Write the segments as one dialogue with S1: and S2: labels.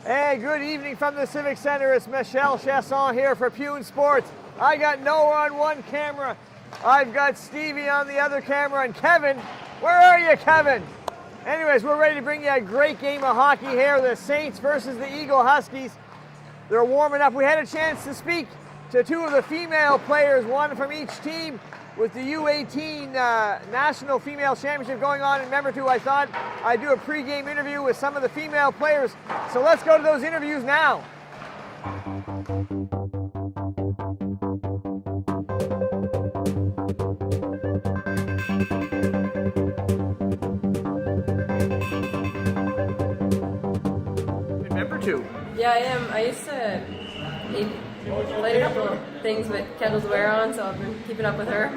S1: Hey, good evening from the Civic Centre. It's Michel Chasson here for Pune Sports. I got Noah on one camera. I've got Stevie on the other camera, and Kevin, where are you, Kevin? Anyways, we're ready to bring you a great game of hockey here. The Saints versus the Eagle-Huskies. They're warming up. We had a chance to speak to two of the female players, one from each team, with the U18 National Female Championship going on in Membertou. I thought I'd do a pre-game interview with some of the female players. So let's go to those interviews now. Membertou.
S2: Yeah, I am. I used to play a couple of things with Kendall's wear on, so I've been keeping up with her.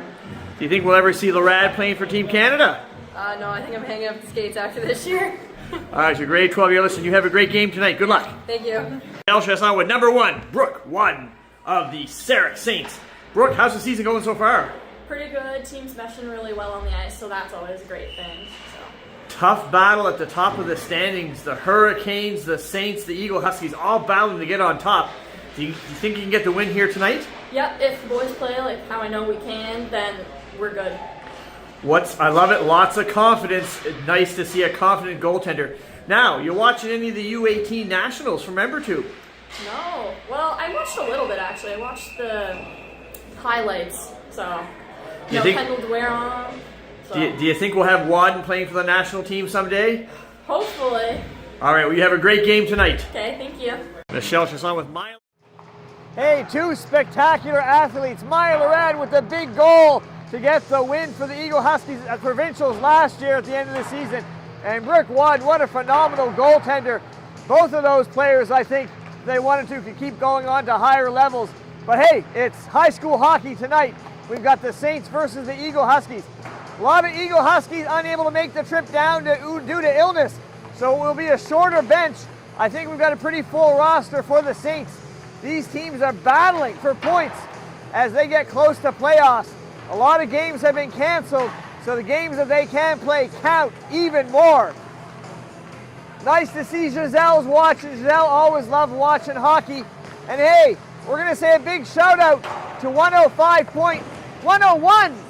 S1: Do you think we'll ever see Larad playing for Team Canada?
S2: No, I think I'm hanging up the skates after this year.
S1: All right, so grade 12, you're listening. You have a great game tonight. Good luck.
S2: Thank you.
S1: Chasson with number one, Brooke, one of the Civic Saints. Brooke, how's the season going so far?
S3: Pretty good. Team's meshing really well on the ice, so that's always a great thing.
S1: Tough battle at the top of the standings. The Hurricanes, the Saints, the Eagle-Huskies all battling to get on top. Do you think you can get the win here tonight?
S3: Yep, if the boys play like how I know we can, then we're good.
S1: I love it. Lots of confidence. Nice to see a confident goaltender. Now, you're watching any of the U18 Nationals from Membertou?
S3: No. Well, I watched a little bit, actually. I watched the highlights, so Kendall Dwyer on. So.
S1: Do you think we'll have Wadden playing for the national team someday?
S3: Hopefully.
S1: All right, well, you have a great game tonight.
S3: Okay, thank you.
S1: Michel Chasson with Maya. Hey, two spectacular athletes. Maya Larad with the big goal to get the win for the Eagle-Huskies at Provincials last year at the end of the season. And Brooke Wadden, what a phenomenal goaltender. Both of those players, I think, if they wanted to, could keep going on to higher levels. But hey, it's high school hockey tonight. We've got the Saints versus the Eagle-Huskies. A lot of Eagle-Huskies unable to make the trip down due to illness. So it will be a shorter bench. I think we've got a pretty full roster for the Saints. These teams are battling for points as they get close to playoffs. A lot of games have been canceled, so the games that they can play count even more. Nice to see Giselle's watching. Giselle always loved watching hockey. And hey, we're going to say a big shout out to 101.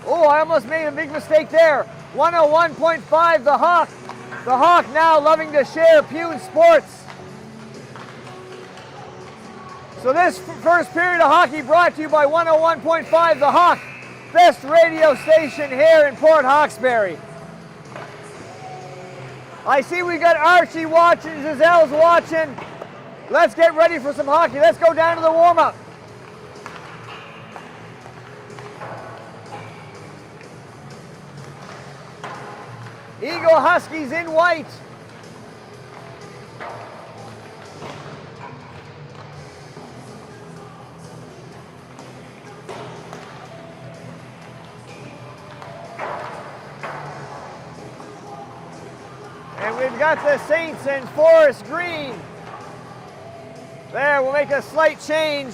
S1: Oh, I almost made a big mistake there. 101.5, the Hawk. The Hawk now loving to share Pune Sports. So this first period of hockey brought to you by 101.5 The Hawk, best radio station here in Port Hawkesbury. I see we got Archie watching, Giselle's watching. Let's get ready for some hockey. Let's go down to the warm-up. Eagle-Huskies in white. And we've got the Saints in forest green. There, we'll make a slight change.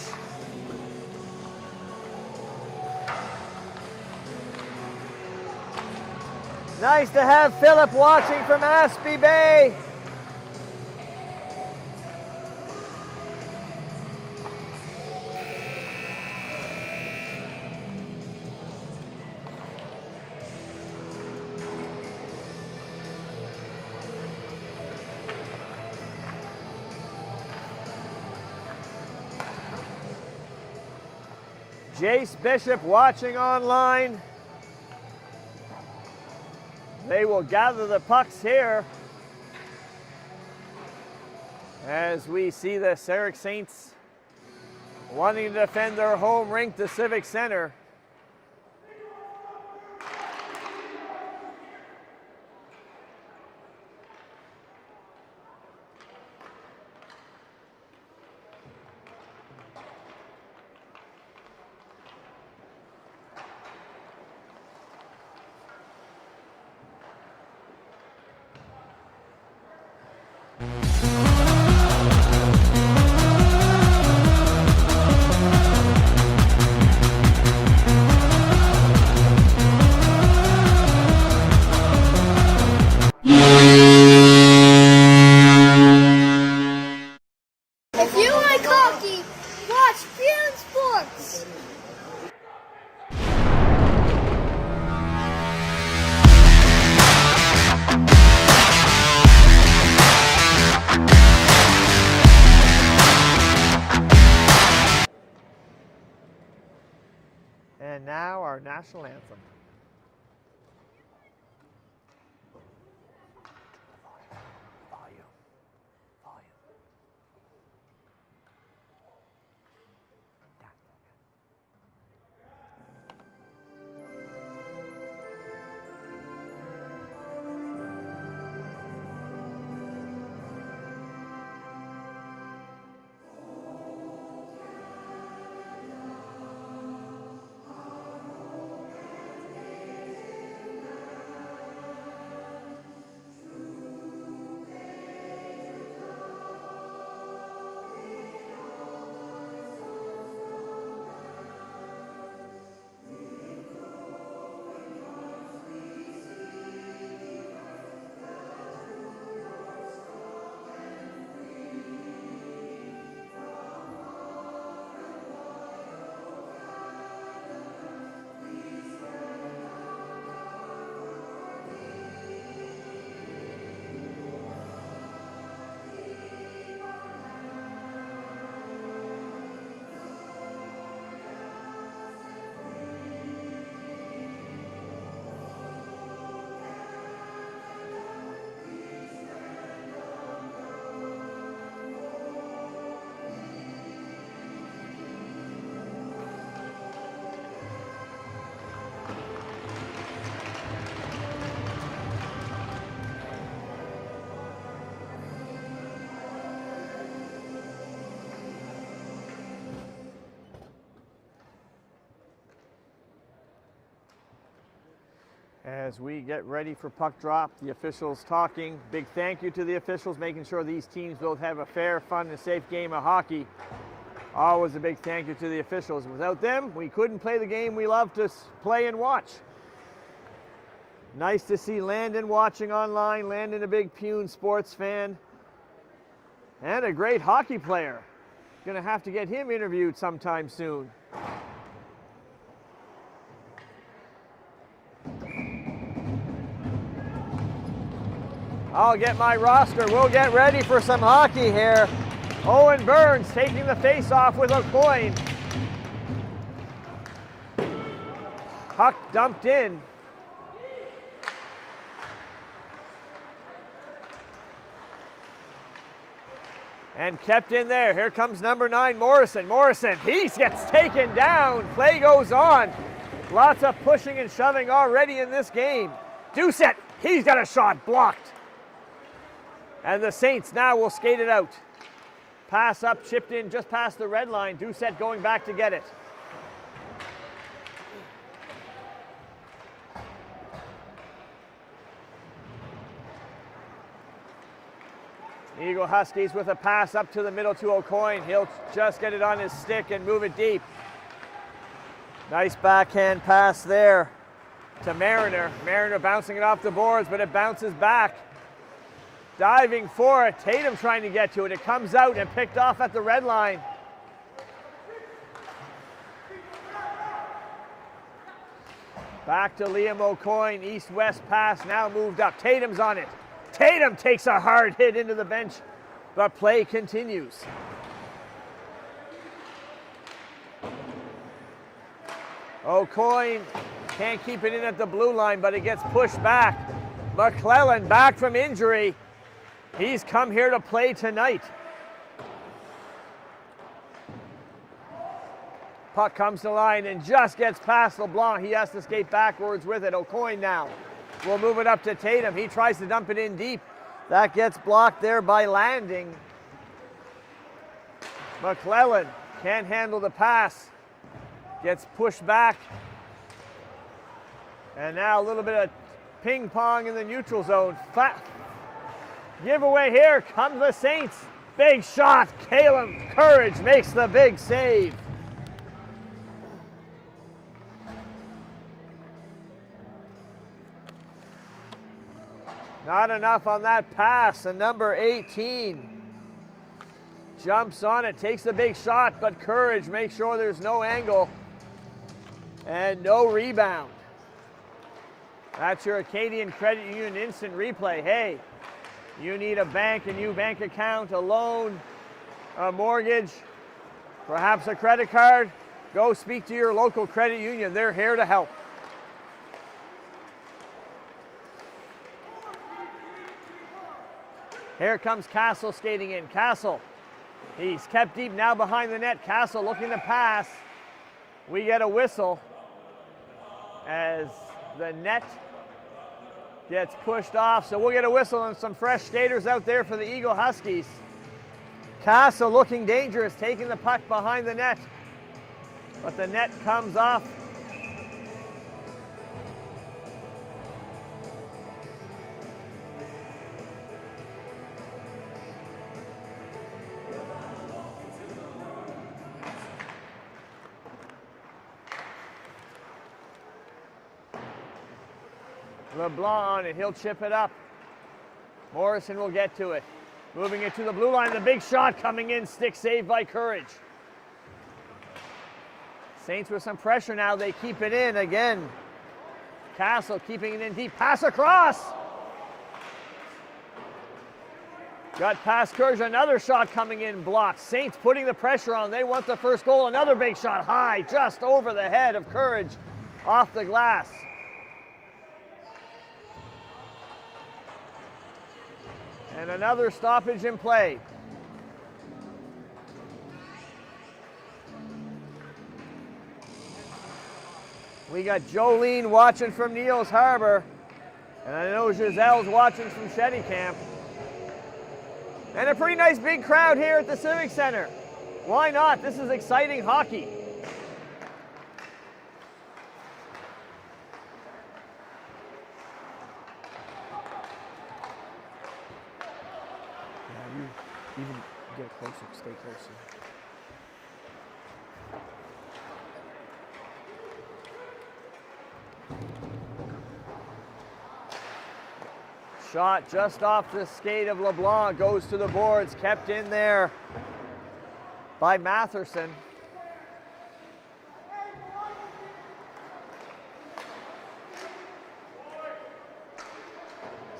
S1: Nice to have Philip watching from Aspey Bay. Jace Bishop watching online. They will gather the pucks here as we see the Civic Saints wanting to defend their home rink, the Civic Centre. And now our national anthem. Volume. As we get ready for puck drop, the officials talking. Big thank you to the officials, making sure these teams both have a fair, fun, and safe game of hockey. Always a big thank you to the officials. Without them, we couldn't play the game we love to play and watch. Nice to see Landon watching online. Landon, a big Pune sports fan and a great hockey player. Gonna have to get him interviewed sometime soon. I'll get my roster. We'll get ready for some hockey here. Owen Burns taking the face-off with a coin. Puck dumped in. And kept in there. Here comes number 9, Morrison. Morrison, he gets taken down. Play goes on. Lots of pushing and shoving already in this game. Doucette, he's got a shot blocked. And the Saints now will skate it out. Pass up, chipped in just past the red line. Doucette going back to get it. Eagle-Huskies with a pass up to the middle to O'Coin. He'll just get it on his stick and move it deep. Nice backhand pass there to Mariner. Mariner bouncing it off the boards, but it bounces back. Diving for it. Tatum trying to get to it. It comes out and picked off at the red line. Back to Liam O'Coin. East-west pass now moved up. Tatum's on it. Tatum takes a hard hit into the bench, but play continues. O'Coin can't keep it in at the blue line, but it gets pushed back. McClellan back from injury. He's come here to play tonight. Puck comes to line and just gets past LeBlanc. He has to skate backwards with it. O'Coin now will move it up to Tatum. He tries to dump it in deep. That gets blocked there by Landing. McClellan can't handle the pass. Gets pushed back. And now a little bit of ping pong in the neutral zone. Giveaway here comes the Saints. Big shot. Caleb Courage makes the big save. Not enough on that pass. And number 18 jumps on it, takes the big shot, but Courage makes sure there's no angle and no rebound. That's your Acadian Credit Union instant replay. Hey, you need a bank, a new bank account, a loan, a mortgage, perhaps a credit card. go speak to your local credit union. They're here to help. Here comes Castle skating in. Castle, he's kept deep now behind the net. Castle looking to pass. We get a whistle as the net gets pushed off. So we'll get a whistle and some fresh skaters out there for the Eagle-Huskies. Castle looking dangerous, taking the puck behind the net. But the net comes off. LeBlanc on it, he'll chip it up. Morrison will get to it. Moving it to the blue line, the big shot coming in, stick save by Courage. Saints with some pressure now, they keep it in again. Castle keeping it in deep, pass across. Got past Courage, another shot coming in, blocked. Saints putting the pressure on, they want the first goal. Another big shot high, just over the head of Courage, off the glass. And another stoppage in play. We got Jolene watching from Neils Harbor. And I know Giselle's watching from Shetty Camp. And a pretty nice big crowd here at the Civic Centre. Why not? This is exciting hockey.
S4: Even get closer, stay closer.
S1: Shot just off the skate of LeBlanc, goes to the boards, kept in there by Matherson.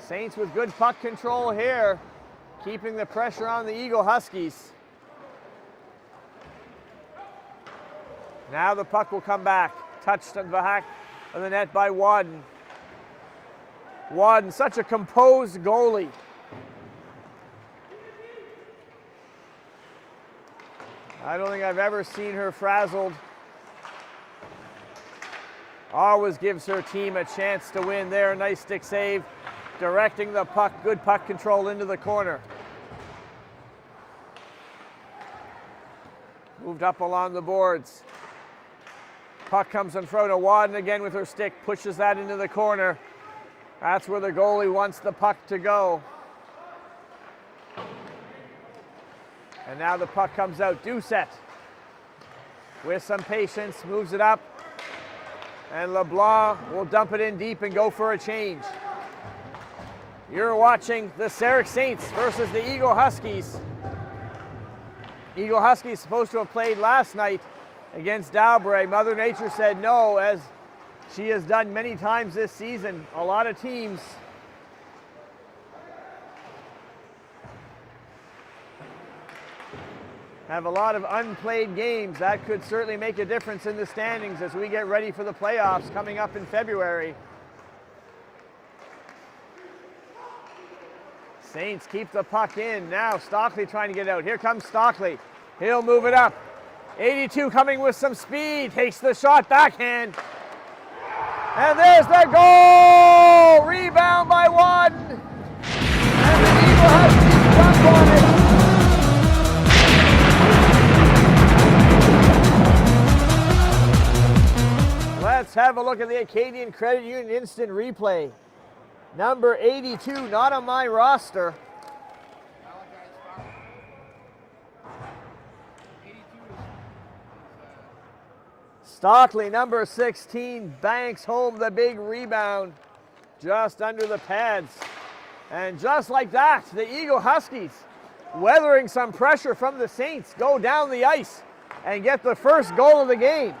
S1: Saints with good puck control here, keeping the pressure on the Eagle-Huskies. Now the puck will come back. Touched on the back of the net by Wadden. Wadden, such a composed goalie. I don't think I've ever seen her frazzled. Always gives her team a chance to win there. Nice stick save. Directing the puck, good puck control into the corner. Moved up along the boards. Puck comes in front of Wadden again with her stick, pushes that into the corner. That's where the goalie wants the puck to go. And now the puck comes out. Doucette with some patience, moves it up. And LeBlanc will dump it in deep and go for a change. You're watching the Civic Saints versus the Eagle-Huskies. Eagle-Huskies supposed to have played last night against Dalbray. Mother Nature said no, as she has done many times this season. A lot of teams have a lot of unplayed games. That could certainly make a difference in the standings as we get ready for the playoffs coming up in February. Saints keep the puck in. Now Stockley trying to get out. Here comes Stockley. He'll move it up. 82 coming with some speed. Takes the shot, backhand. And there's the goal! Rebound by Wadden. And the Eagle-Huskies jump on it. Let's have a look at the Acadian Credit Union instant replay. Number 82, not on my roster. Stockley, number 16, banks home the big rebound just under the pads. And just like that, the Eagle-Huskies, weathering some pressure from the Saints, go down the ice and get the first goal of the game.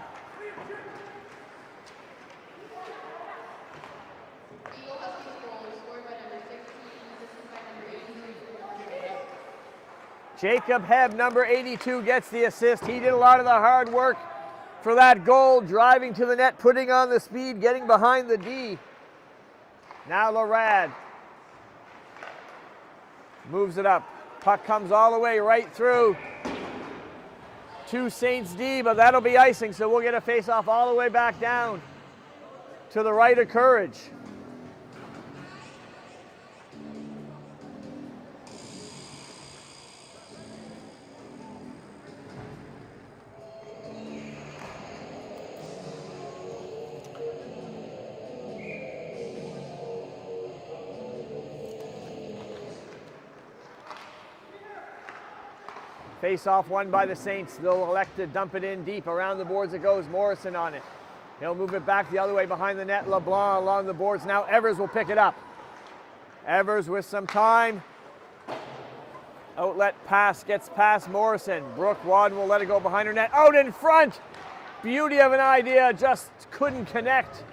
S1: Jacob Hebb, number 82, gets the assist. He did a lot of the hard work for that goal, driving to the net, putting on the speed, getting behind the D. Now Larad moves it up. Puck comes all the way right through to Saints D, but that'll be icing, so we'll get a face-off all the way back down to the right of Courage. Face-off won by the Saints. They'll elect to dump it in deep. Around the boards it goes. Morrison on it. He'll move it back the other way behind the net. LeBlanc along the boards. Now Evers will pick it up. Evers with some time. Outlet pass gets past Morrison. Brooke Wadden will let it go behind her net. Out in front. Beauty of an idea. Just couldn't connect.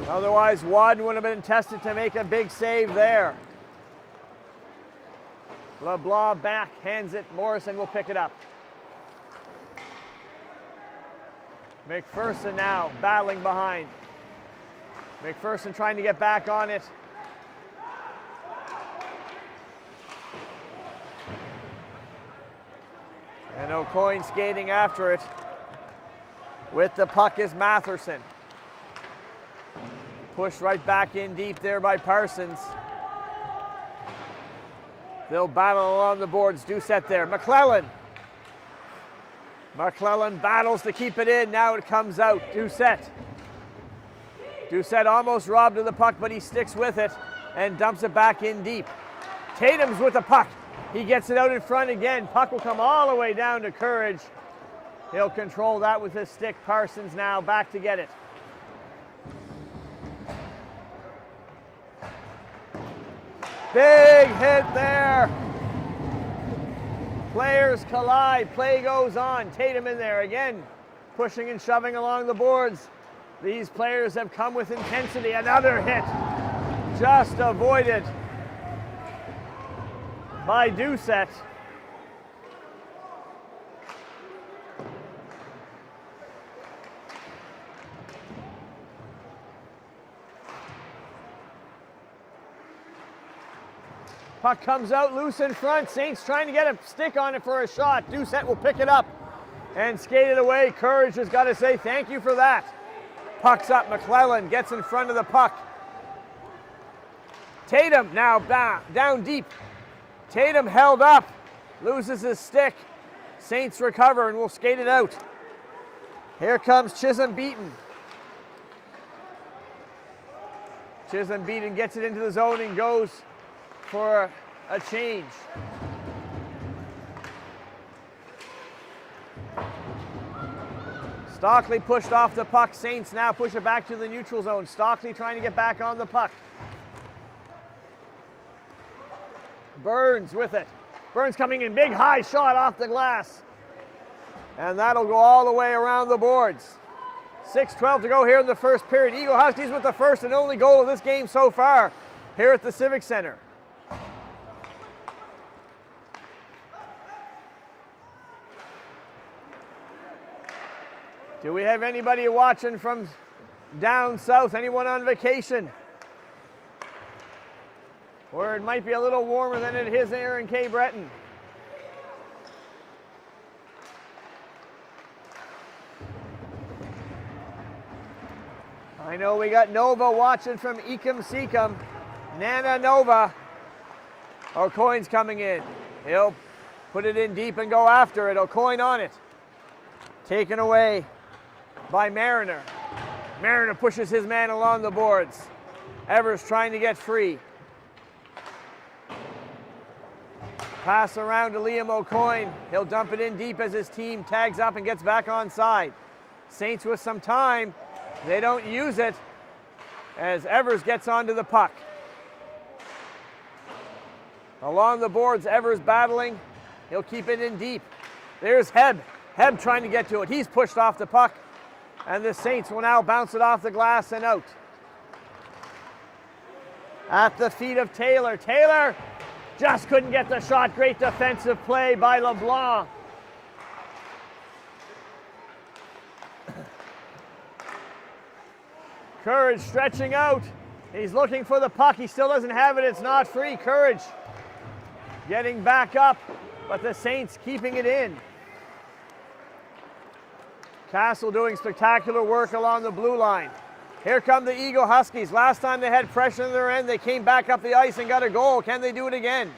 S1: Otherwise, Wadden would have been tested to make a big save there. LeBlanc back, hands it. Morrison will pick it up. McPherson now battling behind. McPherson trying to get back on it. And O'Coin skating after it. With the puck is Matherson. Pushed right back in deep there by Parsons. They'll battle along the boards. Doucette there. McClellan. McClellan battles to keep it in. Now it comes out. Doucette. Doucette almost robbed of the puck, but he sticks with it and dumps it back in deep. Tatum's with the puck. He gets it out in front again. Puck will come all the way down to Courage. He'll control that with his stick. Parsons now back to get it. Big hit there. Players collide. Play goes on. Tatum in there again, pushing and shoving along the boards. These players have come with intensity. Another hit. Just avoided by Doucette. Puck comes out loose in front. Saints trying to get a stick on it for a shot. Doucette will pick it up and skate it away. Courage has got to say thank you for that. Puck's up. McClellan gets in front of the puck. Tatum now down deep. Tatum held up. Loses his stick. Saints recover and will skate it out. Here comes Chisholm Beaton. Chisholm Beaton gets it into the zone and goes for a change. Stockley pushed off the puck. Saints now push it back to the neutral zone. Stockley trying to get back on the puck. Burns with it. Burns coming in. Big high shot off the glass. And that'll go all the way around the boards. 6:12 to go here in the first period. Eagle-Huskies with the first and only goal of this game so far here at the Civic Centre. Do we have anybody watching from down south? Anyone on vacation? Or it might be a little warmer than it is here in Cape Breton. I know we got Nova watching from Eakum-Seakum. Nana Nova. O'Coin's coming in. He'll put it in deep and go after it. O'Coin on it. Taken away by Mariner. Mariner pushes his man along the boards. Evers trying to get free. Pass around to Liam O'Coin. He'll dump it in deep as his team tags up and gets back on side. Saints with some time. They don't use it as Evers gets onto the puck. Along the boards, Evers battling. He'll keep it in deep. There's Heb. Heb trying to get to it. He's pushed off the puck. And the Saints will now bounce it off the glass and out. At the feet of Taylor. Taylor just couldn't get the shot. Great defensive play by LeBlanc. Courage stretching out. He's looking for the puck. He still doesn't have it. It's not free. Courage getting back up, but the Saints keeping it in. Castle doing spectacular work along the blue line. Here come the Eagle-Huskies. Last time they had pressure in their end, they came back up the ice and got a goal. Can they do it again?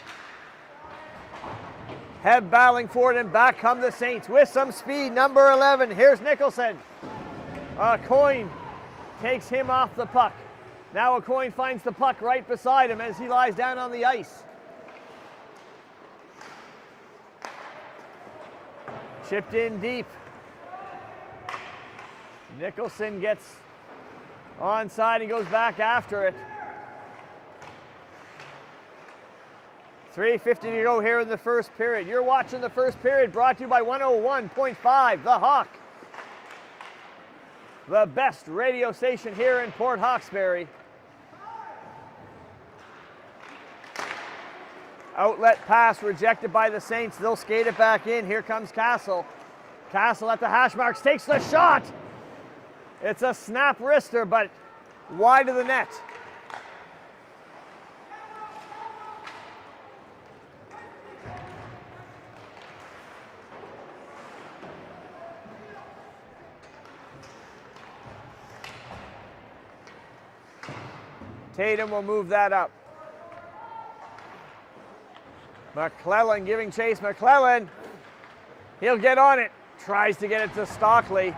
S1: Heb battling for it, and back come the Saints with some speed. Number 11, here's Nicholson. Coyne takes him off the puck. Now Coyne finds the puck right beside him as he lies down on the ice. Chipped in deep. Nicholson gets onside, he goes back after it. 3:50 to go here in the first period. You're watching the first period, brought to you by 101.5 The Hawk. The best radio station here in Port Hawkesbury. Outlet pass rejected by the Saints. They'll skate it back in. Here comes Castle. Castle at the hash marks, takes the shot. It's a snap wrister, but wide of the net. Tatum will move that up. McClellan giving chase. McClellan, he'll get on it. Tries to get it to Stockley.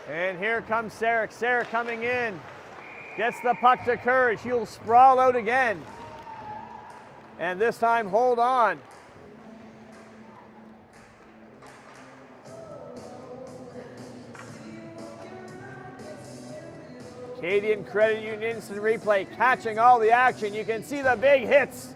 S1: And here comes Sarek. Sarek coming in. Gets the puck to Courage. He'll sprawl out again. And this time, hold on. Canadian Credit Union instant replay, catching all the action. You can see the big hits.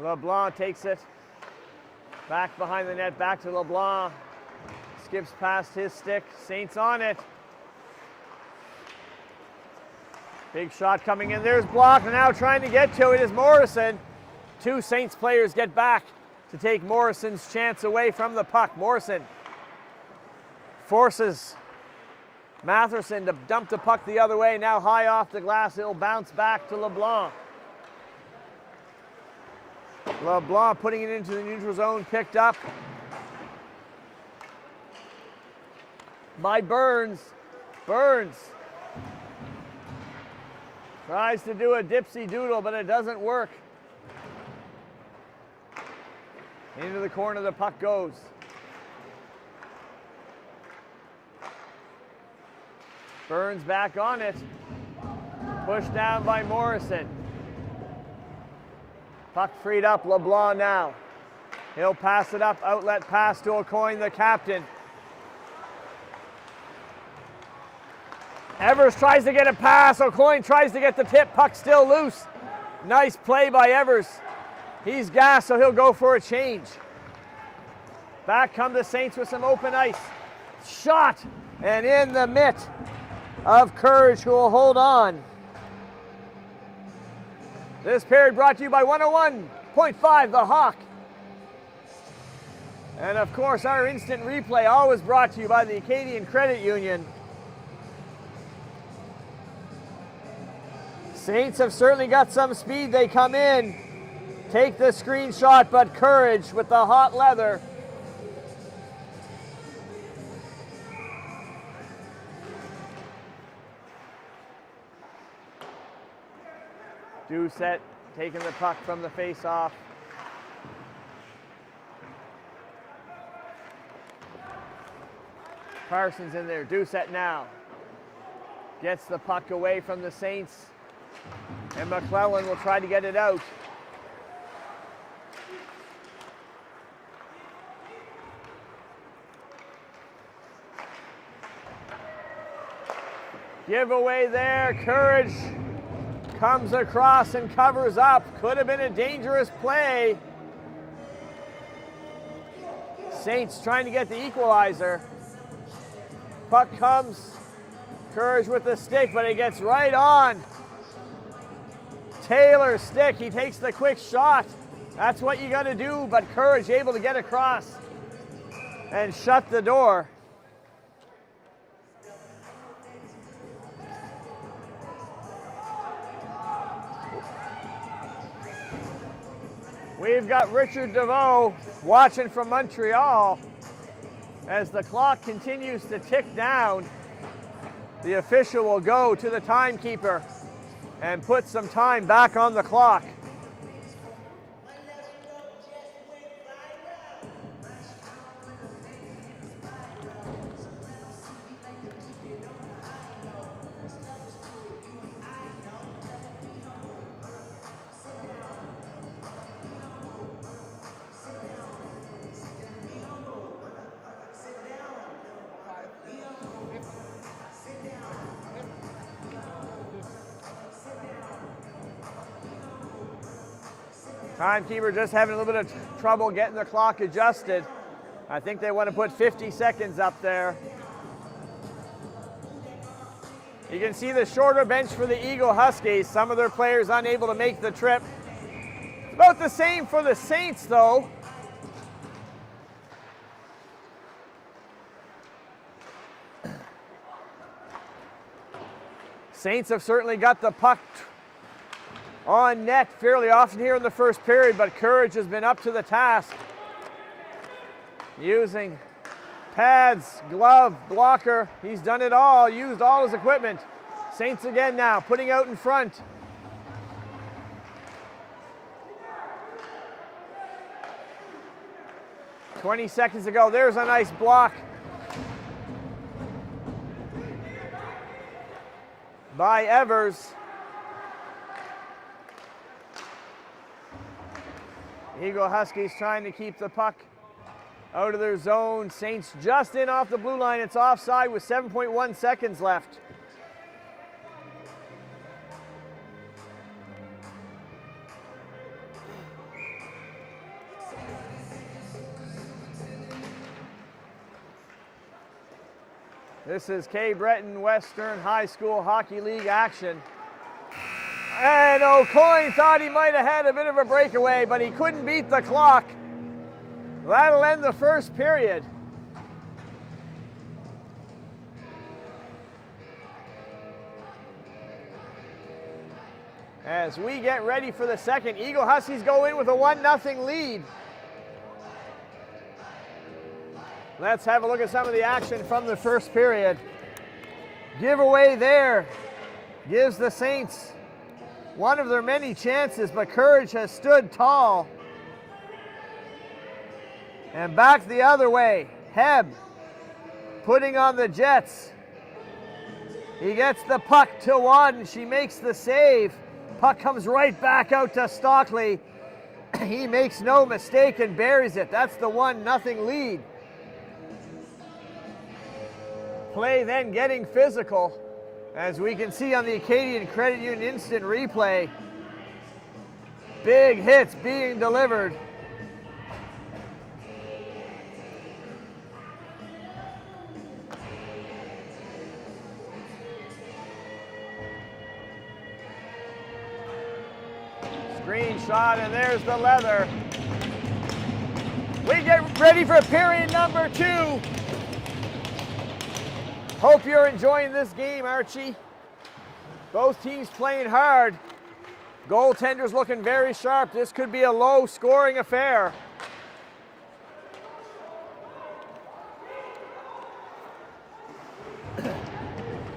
S1: LeBlanc takes it back behind the net, back to LeBlanc. Skips past his stick. Saints on it. Big shot coming in. There's blocked, and now trying to get to it is Morrison. Two Saints players get back to take Morrison's chance away from the puck. Morrison forces Matherson to dump the puck the other way. Now high off the glass, it'll bounce back to LeBlanc. LeBlanc putting it into the neutral zone, picked up by Burns. Burns tries to do a dipsy doodle, but it doesn't work. Into the corner the puck goes. Burns back on it. Pushed down by Morrison. Puck freed up, LeBlanc now. He'll pass it up, outlet pass to O'Coin, the captain. Evers tries to get a pass, O'Coin tries to get the tip, puck still loose. Nice play by Evers. He's gassed, so he'll go for a change. Back come the Saints with some open ice. Shot, and in the mitt of Courage, who will hold on. This period brought to you by 101.5 The Hawk. And of course, our instant replay always brought to you by the Acadian Credit Union. Saints have certainly got some speed. They come in, take the screenshot, but Courage with the hot leather. Doucette taking the puck from the face-off. Parsons in there. Doucette now gets the puck away from the Saints, and McClellan will try to get it out. Giveaway there. Courage comes across and covers up. Could have been a dangerous play. Saints trying to get the equalizer. Puck comes. Courage with the stick, but it gets right on Taylor's stick. He takes the quick shot. That's what you got to do, but Courage able to get across and shut the door. We've got Richard DeVoe watching from Montreal as the clock continues to tick down. The official will go to the timekeeper and put some time back on the clock. Timekeeper just having a little bit of trouble getting the clock adjusted. I think they want to put 50 seconds up there. You can see the shorter bench for the Eagle-Huskies. Some of their players unable to make the trip. It's about the same for the Saints, though. Saints have certainly got the puck on net fairly often here in the first period, but Courage has been up to the task. Using pads, glove, blocker. He's done it all, used all his equipment. Saints again now, putting out in front. "20 seconds to go. There's a nice block by Evers. Eagle-Huskies trying to keep the puck out of their zone. Saints just in off the blue line. It's offside with 7.1 seconds left. This is K. Breton Western High School Hockey League action. And O'Coin thought he might have had a bit of a breakaway, but he couldn't beat the clock. That'll end the first period. As we get ready for the second, Eagle-Huskies go in with a 1-0 lead. Let's have a look at some of the action from the first period. Giveaway there gives the Saints one of their many chances, but Courage has stood tall. And back the other way, Heb putting on the Jets. He gets the puck to one. She makes the save. Puck comes right back out to Stockley. He makes no mistake and buries it. That's the 1-0 lead. Play then getting physical, as we can see on the Acadian Credit Union instant replay. Big hits being delivered. Screenshot, and there's the leather. We get ready for period number 2. Hope you're enjoying this game, Archie. Both teams playing hard. Goaltenders looking very sharp. This could be a low-scoring affair.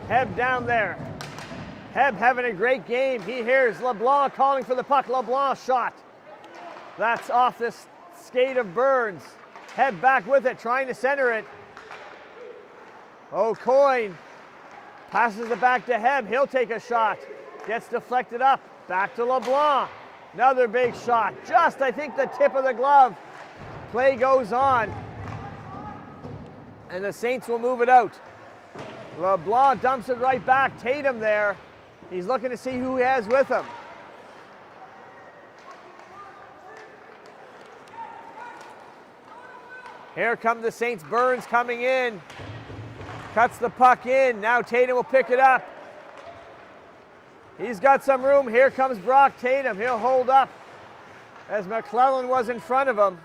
S1: Heb down there. Heb having a great game. He hears LeBlanc calling for the puck. LeBlanc shot. That's off this skate of Burns. Heb back with it, trying to center it. O'Coin passes it back to Heb. He'll take a shot. Gets deflected up. Back to LeBlanc. Another big shot. Just, I think, the tip of the glove. Play goes on. And the Saints will move it out. LeBlanc dumps it right back. Tatum there. He's looking to see who he has with him. Here come the Saints. Burns coming in. Cuts the puck in. Now Tatum will pick it up. He's got some room. Here comes Brock Tatum. He'll hold up as McClellan was in front of him.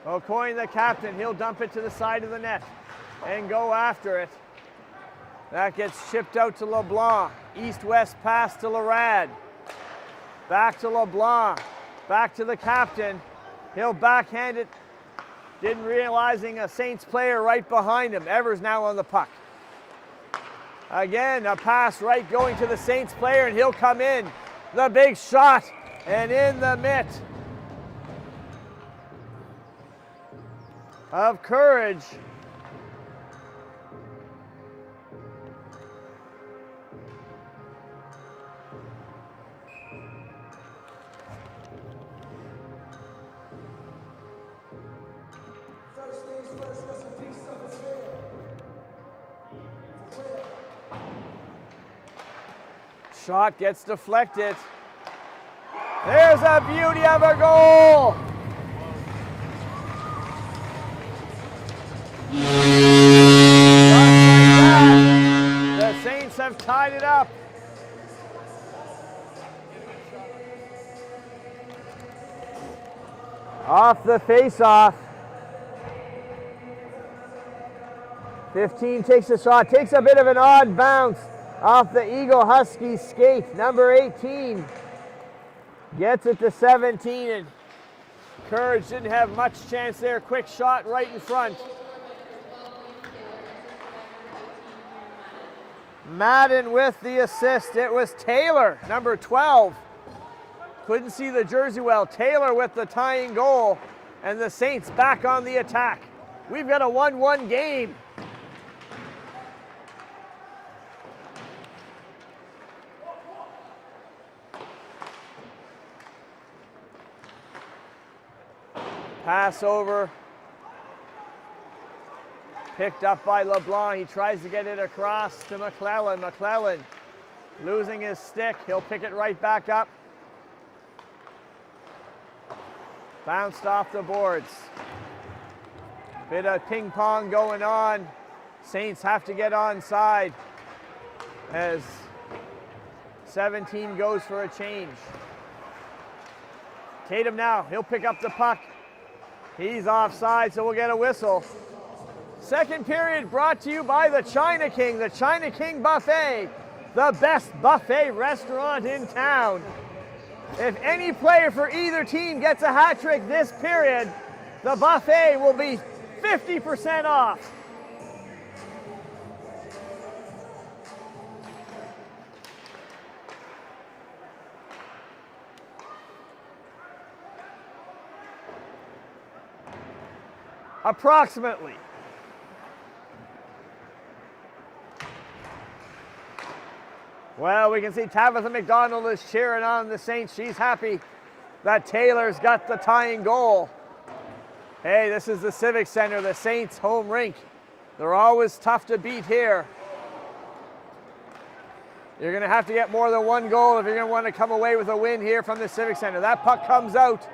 S1: O'Coin, the captain, he'll dump it to the side of the net and go after it. That gets chipped out to LeBlanc. East-west pass to Larad. Back to LeBlanc. Back to the captain. He'll backhand it. Didn't realizing a Saints player right behind him. Evers now on the puck. Again, a pass right going to the Saints player, and he'll come in. The big shot, and in the mitt of Courage. Shot gets deflected. There's a beauty of a goal. Just like that, the Saints have tied it up. Off the face-off. 15 takes a shot, takes a bit of an odd bounce off the Eagle-Huskies skate. Number 18 gets it to 17, and Courage didn't have much chance there. Quick shot right in front. Madden with the assist. It was Taylor, number 12. Couldn't see the jersey well. Taylor with the tying goal, and the Saints back on the attack. We've got a 1-1 game. Pass over, picked up by LeBlanc. He tries to get it across to McClellan. McClellan losing his stick. He'll pick it right back up. Bounced off the boards. Bit of ping pong going on. Saints have to get onside as 17 goes for a change. Tatum now, he'll pick up the puck. He's offside, so we'll get a whistle. Second period brought to you by the China King Buffet, the best buffet restaurant in town. If any player for either team gets a hat trick this period, the buffet will be 50% off. Approximately. Well, we can see Tabitha McDonald is cheering on the Saints. She's happy that Taylor's got the tying goal. Hey, this is the Civic Centre, the Saints home rink. They're always tough to beat here. You're going to have to get more than one goal if you're going to want to come away with a win here from the Civic Centre. That puck comes out.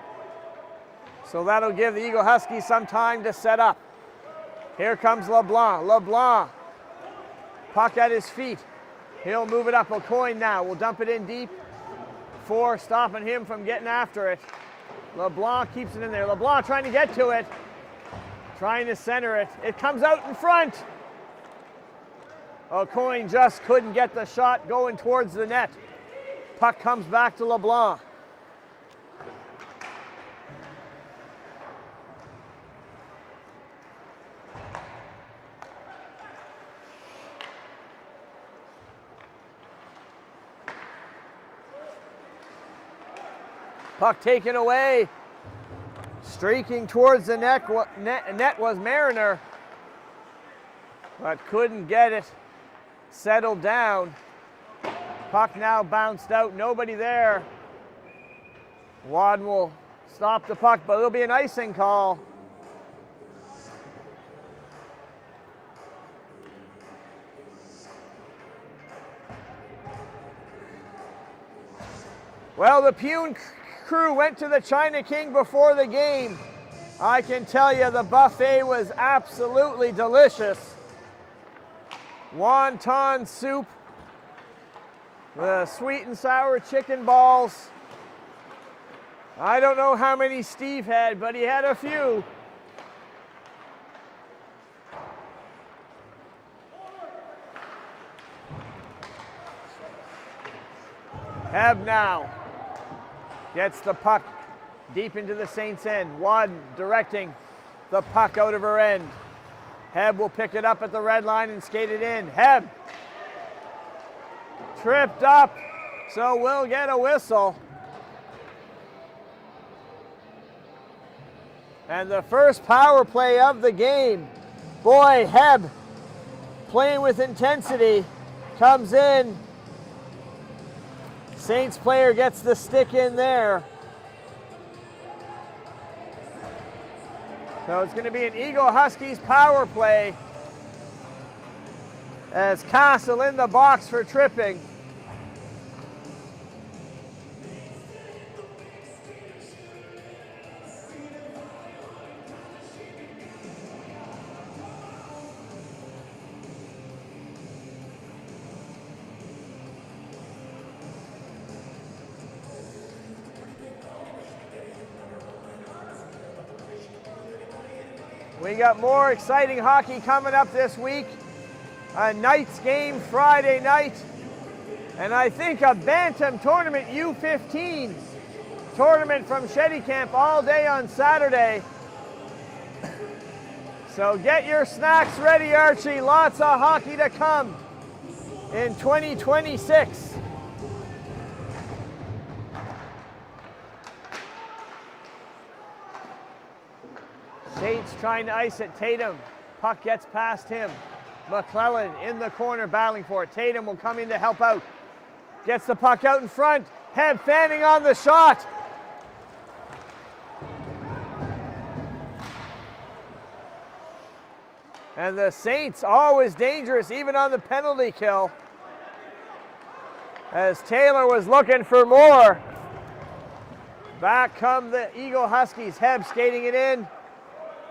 S1: So that'll give the Eagle-Huskies some time to set up. Here comes LeBlanc. LeBlanc, puck at his feet. He'll move it up. O'Coin now will dump it in deep. Four stopping him from getting after it. LeBlanc keeps it in there. LeBlanc trying to get to it. Trying to center it. It comes out in front. O'Coin just couldn't get the shot going towards the net. Puck comes back to LeBlanc. Puck taken away. Streaking towards the net was Mariner, but couldn't get it settled down. Puck now bounced out. Nobody there. Wadden will stop the puck, but it'll be an icing call. Well, the Pune crew went to the China King before the game I can tell you the buffet was absolutely delicious. Wonton soup, the sweet and sour chicken balls. I don't know how many Steve had, but he had a few. Heb now gets the puck deep into the Saints' end. Wadden directing the puck out of her end. Heb will pick it up at the red line and skate it in. Heb tripped up, so we'll get a whistle. And the first power play of the game. Boy, Heb playing with intensity, comes in. Saints player gets the stick in there. So it's going to be an Eagle-Huskies power play as Castle in the box for tripping. We got more exciting hockey coming up this week. A night's game Friday night. And I think a Bantam tournament U15 tournament from Shetty Camp all day on Saturday. So get your snacks ready, Archie. Lots of hockey to come in 2026. Tate's trying to ice it. Tatum. Puck gets past him. McClellan in the corner battling for it. Tatum will come in to help out. Gets the puck out in front. Heb fanning on the shot. And the Saints always dangerous even on the penalty kill. As Taylor was looking for more. Back come the Eagle-Huskies. Heb skating it in.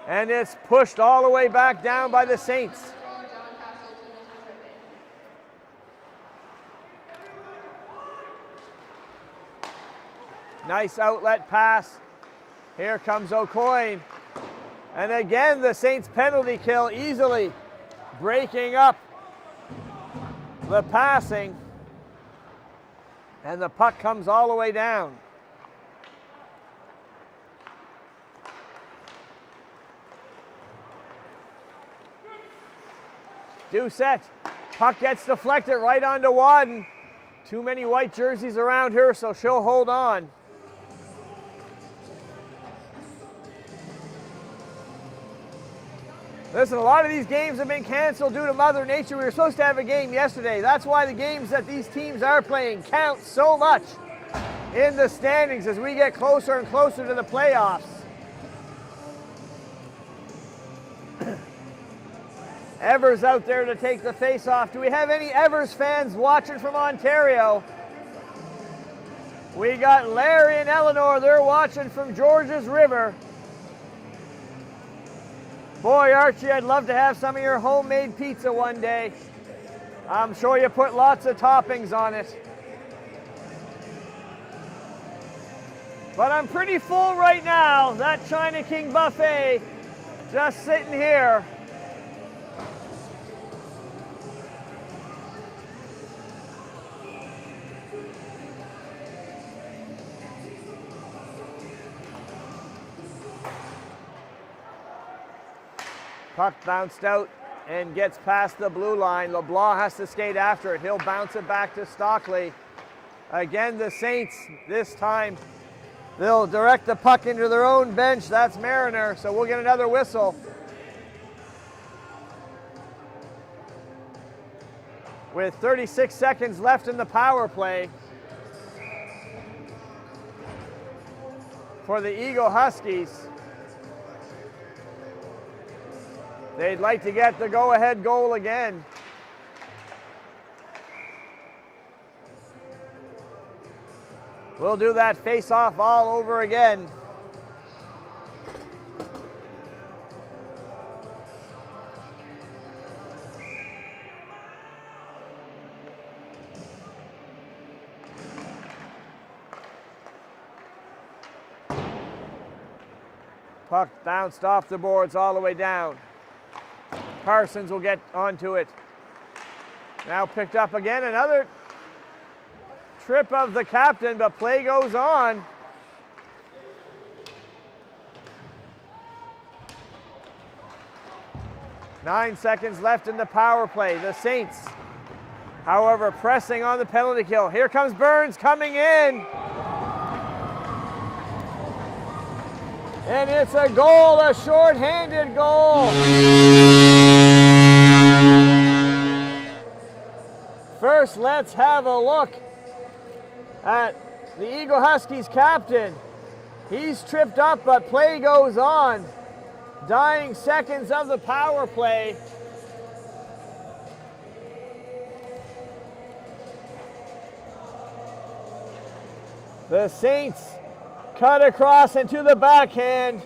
S1: And it's pushed all the way back down by the Saints. Nice outlet pass. Here comes O'Coin. And again, the Saints penalty kill easily breaking up the passing. And the puck comes all the way down. Doucette, puck gets deflected right onto Wadden. Too many white jerseys around her, so she'll hold on. Listen, a lot of these games have been canceled due to Mother Nature. We were supposed to have a game yesterday. That's why the games that these teams are playing count so much in the standings as we get closer and closer to the playoffs. Evers out there to take the face-off. Do we have any Evers fans watching from Ontario? We got Larry and Eleanor. They're watching from Georges River. Boy, Archie, I'd love to have some of your homemade pizza one day. I'm sure you put lots of toppings on it. But I'm pretty full right now. That China King buffet just sitting here. Puck bounced out and gets past the blue line. LeBlanc has to skate after it. He'll bounce it back to Stockley. Again, the Saints, this time, they'll direct the puck into their own bench. That's Mariner, so we'll get another whistle. With 36 seconds left in the power play for the Eagle-Huskies. They'd like to get the go-ahead goal again. We'll do that face-off all over again. Puck bounced off the boards all the way down. Parsons will get onto it. Now picked up again, another trip of the captain, but play goes on. Nine seconds left in the power play. The Saints, however, pressing on the penalty kill. Here comes Burns coming in. And it's a goal, a short-handed goal. First, let's have a look at the Eagle-Huskies captain. He's tripped up, but play goes on. Dying seconds of the power play. The Saints cut across into the backhand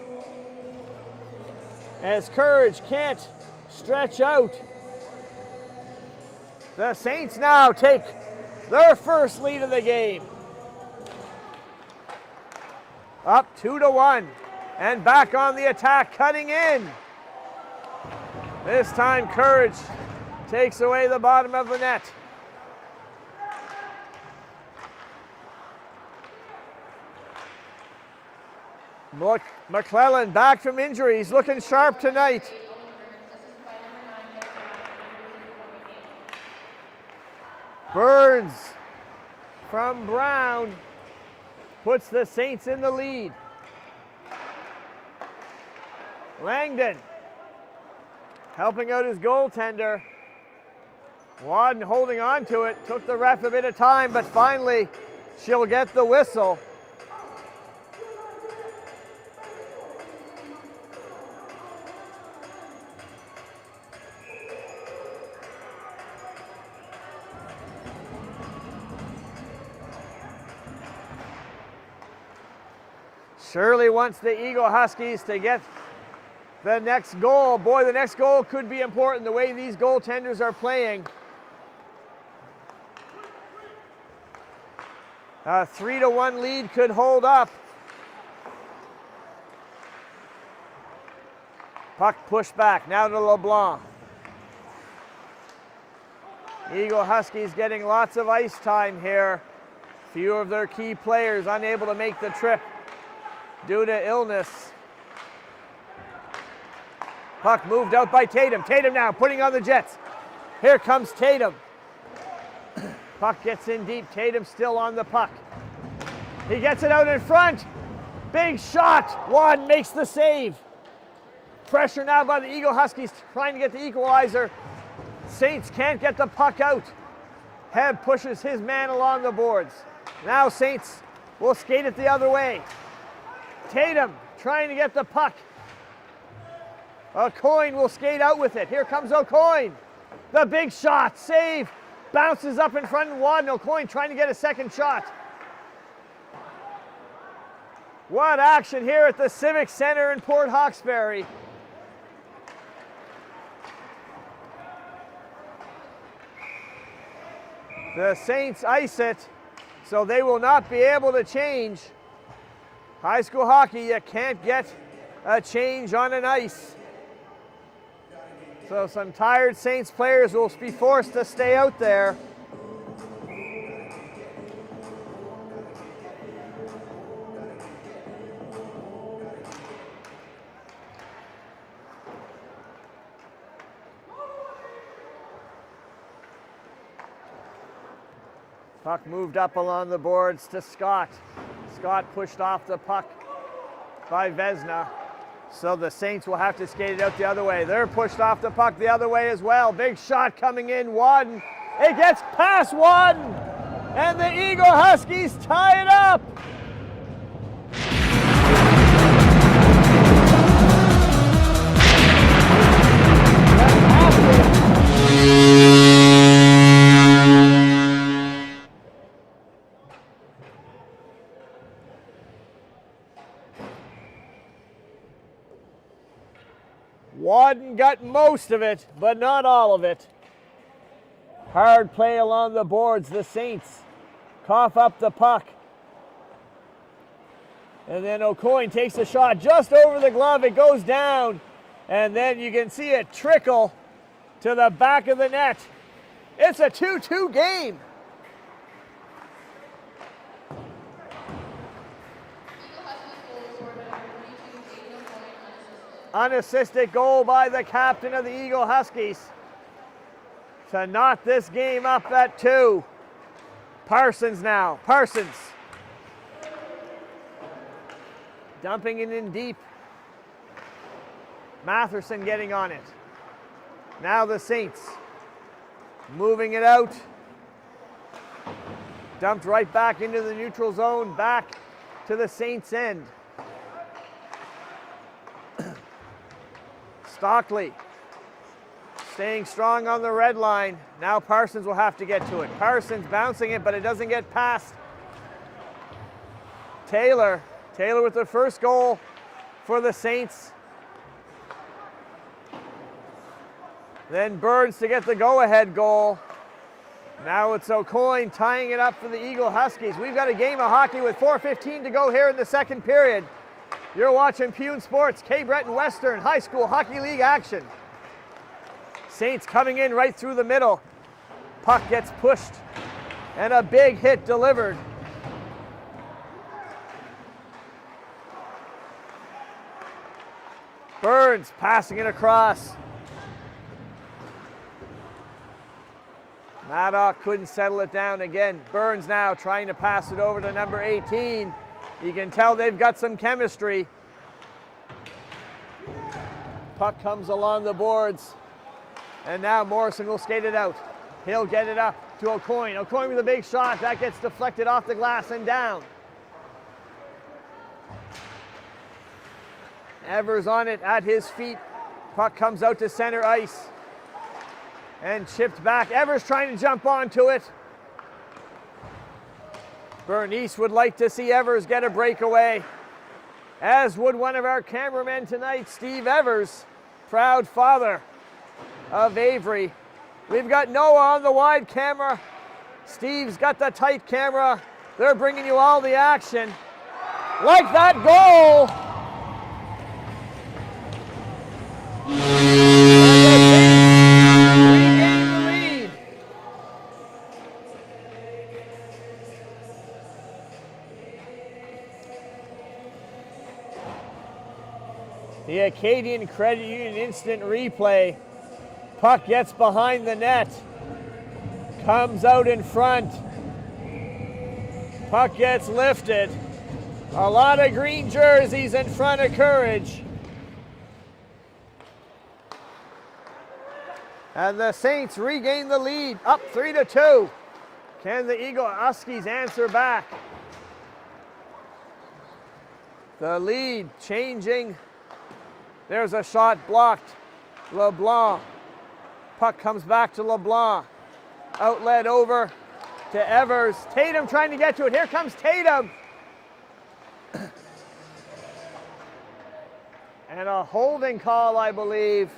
S1: as Courage can't stretch out. The Saints now take their first lead of the game. Up 2-1 and back on the attack, cutting in. This time Courage takes away the bottom of the net. McClellan back from injury. He's looking sharp tonight. Burns from Brown puts the Saints in the lead. Langdon helping out his goaltender. Wadden holding on to it. Took the ref a bit of time, but finally she'll get the whistle. Shirley wants the Eagle-Huskies to get the next goal. Boy, the next goal could be important the way these goaltenders are playing. A 3-1 lead could hold up. Puck pushed back, now to LeBlanc. Eagle-Huskies getting lots of ice time here. Few of their key players unable to make the trip due to illness. Puck moved out by Tatum. Tatum now putting on the Jets. Here comes Tatum. Puck gets in deep. Tatum still on the puck. He gets it out in front. Big shot. Wadden makes the save. Pressure now by the Eagle-Huskies trying to get the equalizer. Saints can't get the puck out. Heb pushes his man along the boards. Now Saints will skate it the other way. Tatum trying to get the puck. O'Coin will skate out with it. Here comes O'Coin. The big shot, save. Bounces up in front of Wadden. O'Coin trying to get a second shot. What action here at the Civic Centre in Port Hawkesbury. The Saints ice it, so they will not be able to change. High school hockey, you can't get a change on an ice. So some tired Saints players will be forced to stay out there. Puck moved up along the boards to Scott. Scott pushed off the puck by Vesna. So the Saints will have to skate it out the other way. They're pushed off the puck the other way as well. Big shot coming in. Wadden. It gets past Wadden. And the Eagle-Huskies tie it up. Wadden got most of it, but not all of it. Hard play along the boards. The Saints cough up the puck. And then O'Coin takes a shot just over the glove. It goes down. And then you can see it trickle to the back of the net. It's a 2-2 game. Unassisted goal by the captain of the Eagle-Huskies to knot this game up at 2. Parsons now. Parsons. Dumping it in deep. Matherson getting on it. Now the Saints moving it out. Dumped right back into the neutral zone, back to the Saints' end. Stockley staying strong on the red line. Now Parsons will have to get to it. Parsons bouncing it, but it doesn't get past Taylor. Taylor with the first goal for the Saints. Then Burns to get the go-ahead goal. Now it's O'Coin tying it up for the Eagle-Huskies. We've got a game of hockey with 4:15 to go here in the second period. You're watching Pune Sports, Cape Breton Western High School Hockey League action. Saints coming in right through the middle. Puck gets pushed and a big hit delivered. Burns passing it across. Maddock couldn't settle it down again. Burns now trying to pass it over to number 18. You can tell they've got some chemistry. Puck comes along the boards. And now Morrison will skate it out. He'll get it up to O'Coin. O'Coin with a big shot. That gets deflected off the glass and down. Evers on it at his feet. Puck comes out to center ice. And chipped back. Evers trying to jump onto it. Bernice would like to see Evers get a breakaway, as would one of our cameramen tonight, Steve Evers, proud father of Avery. We've got Noah on the wide camera. Steve's got the tight camera. They're bringing you all the action. Like that goal. The Acadian Credit Union instant replay. Puck gets behind the net. Comes out in front. Puck gets lifted. A lot of green jerseys in front of Courage. And the Saints regain the lead, up 3-2. Can the Eagle-Huskies answer back? The lead changing. There's a shot blocked. LeBlanc. Puck comes back to LeBlanc. Outlet over to Evers. Tatum trying to get to it. Here comes Tatum. And a holding call, I believe.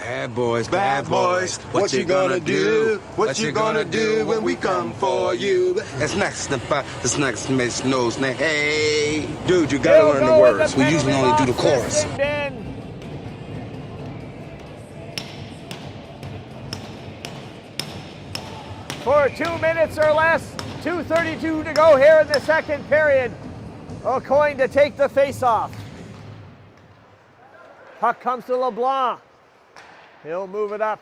S5: Bad boys, what you gonna do? What you gonna do when we come for you? That's next to this next Miss Nose. Hey, dude, you gotta learn the words. We usually only do the chorus.
S1: For 2 minutes or less, 2:32 to go here in the second period. O'Coin to take the face-off. Puck comes to LeBlanc. He'll move it up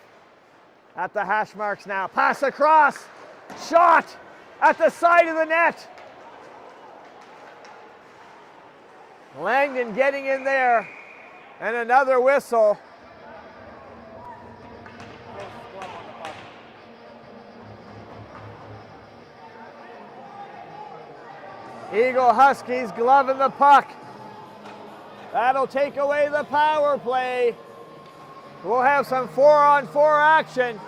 S1: at the hash marks now. Pass across. Shot at the side of the net. Langdon getting in there. And another whistle. Eagle-Huskies gloving the puck. That'll take away the power play. We'll have some 4-on-4 action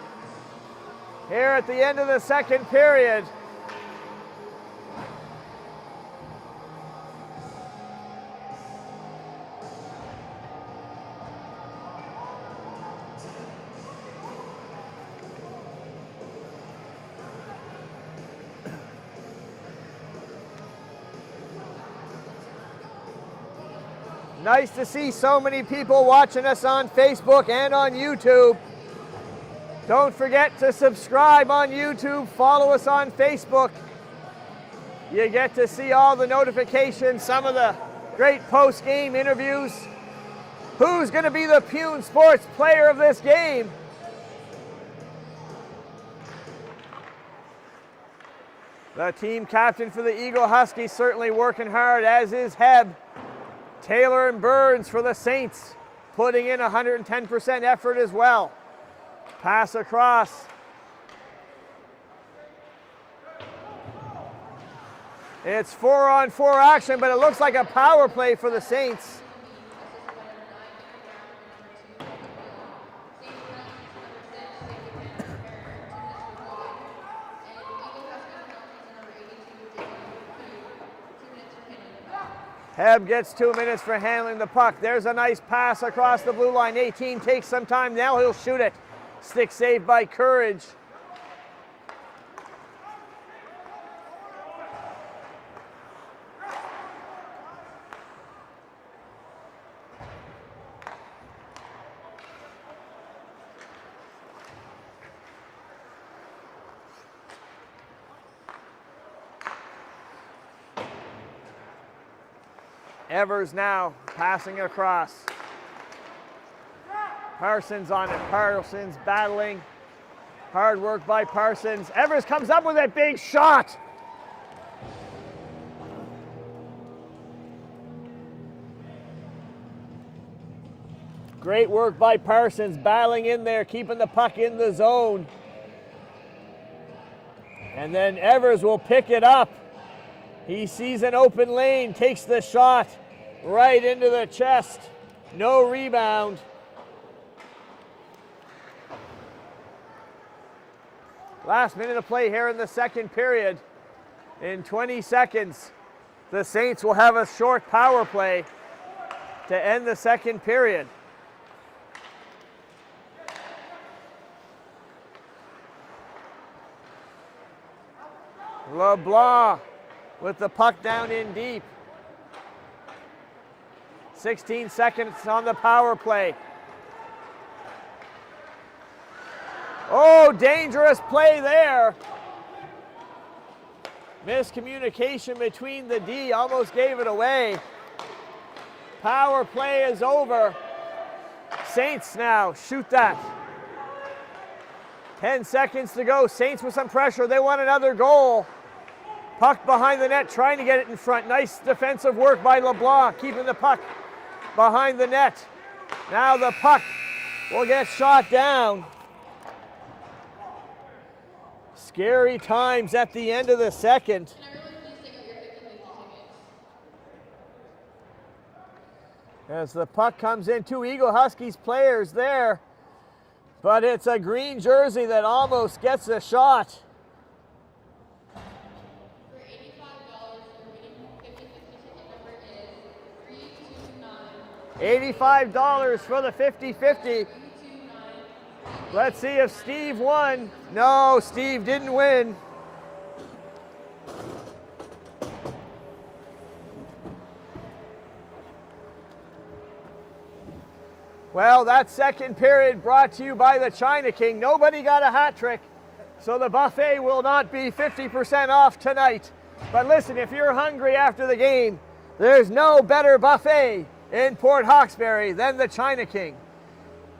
S1: here at the end of the second period. Nice to see so many people watching us on Facebook and on YouTube. Don't forget to subscribe on YouTube, follow us on Facebook. You get to see all the notifications, some of the great post-game interviews. Who's going to be the Pune Sports player of this game? The team captain for the Eagle-Huskies certainly working hard, as is Heb. Taylor and Burns for the Saints, putting in 110% effort as well. Pass across. It's 4-on-4 action, but it looks like a power play for the Saints. Heb gets 2 minutes for handling the puck. There's a nice pass across the blue line. 18 takes some time. Now he'll shoot it. Stick saved by Courage. Evers now passing across. Parsons on it. Parsons battling. Hard work by Parsons. Evers comes up with a big shot. Great work by Parsons, battling in there, keeping the puck in the zone. And then Evers will pick it up. He sees an open lane, takes the shot right into the chest. No rebound. Last minute of play here in the second period. In 20 seconds, the Saints will have a short power play to end the second period. LeBlanc with the puck down in deep. 16 seconds on the power play. Oh, dangerous play there. Miscommunication between the D, almost gave it away. Power play is over. Saints now shoot that. 10 seconds to go. Saints with some pressure. They want another goal. Puck behind the net, trying to get it in front. Nice defensive work by LeBlanc, keeping the puck behind the net. Now the puck will get shot down. Scary times at the end of the second. As the puck comes in, two Eagle-Huskies players there, but it's a green jersey that almost gets a shot. $85 for the 50-50. Let's see if Steve won. No, Steve didn't win. Well, that second period brought to you by the China King. Nobody got a hat trick, so the buffet will not be 50% off tonight. But listen, if you're hungry after the game, there's no better buffet in Port Hawkesbury than the China King.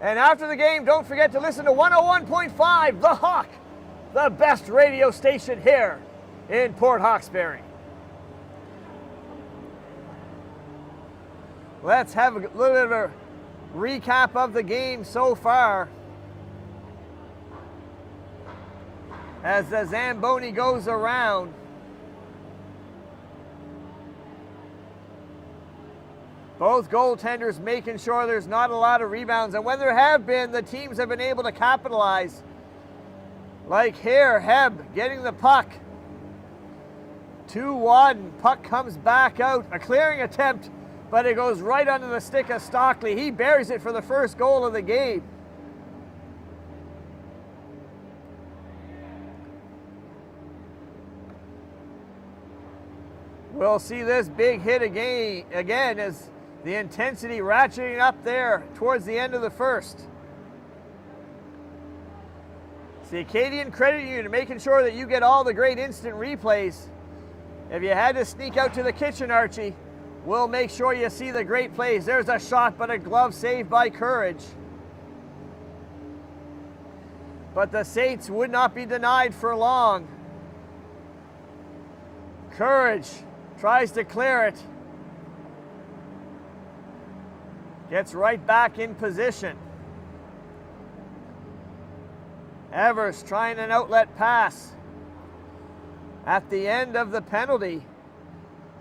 S1: And after the game, don't forget to listen to 101.5 The Hawk, the best radio station here in Port Hawkesbury. Let's have a little bit of a recap of the game so far. As the Zamboni goes around. Both goaltenders making sure there's not a lot of rebounds. And when there have been, the teams have been able to capitalize. Like here, Heb getting the puck. 2-1, puck comes back out. A clearing attempt, but it goes right under the stick of Stockley. He buries it for the first goal of the game. We'll see this big hit again as The intensity ratcheting up there towards the end of the first. It's the Acadian Credit Union making sure that you get all the great instant replays. If you had to sneak out to the kitchen, Archie, we'll make sure you see the great plays. There's a shot, but a glove saved by Courage. But the Saints would not be denied for long. Courage tries to clear it. Gets right back in position. Evers trying an outlet pass. At the end of the penalty,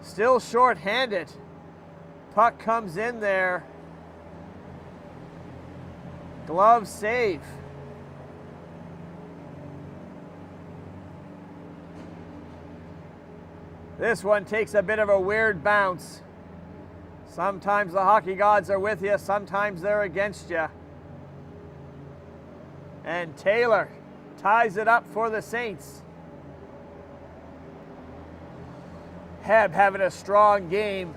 S1: still short-handed. Puck comes in there. Glove save. This one takes a bit of a weird bounce. Sometimes the hockey gods are with you, sometimes they're against you. And Taylor ties it up for the Saints. Heb having a strong game.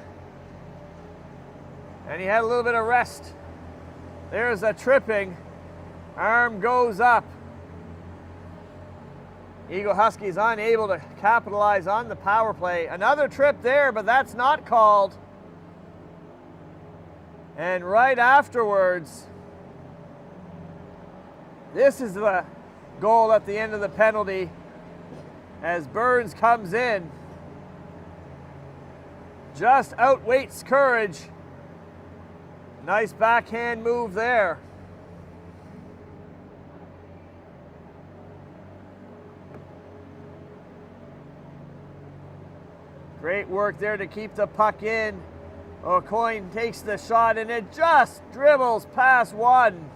S1: And he had a little bit of rest. There's a tripping. Arm goes up. Eagle-Huskies unable to capitalize on the power play. Another trip there, but that's not called. And right afterwards, this is the goal at the end of the penalty as Burns comes in. Just outweights Courage. Nice backhand move there. Great work there to keep the puck in. O'Coin takes the shot and it just dribbles past one.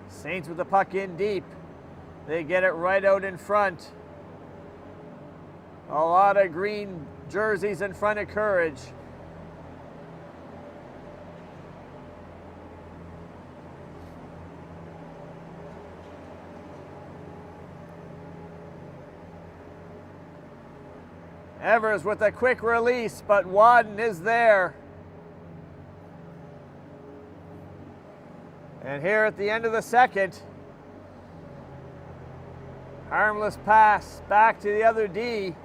S1: Saints with the puck in deep. They get it right out in front. A lot of green jerseys in front of Courage. Evers with a quick release, but Wadden is there. And here at the end of the second, harmless pass back to the other D.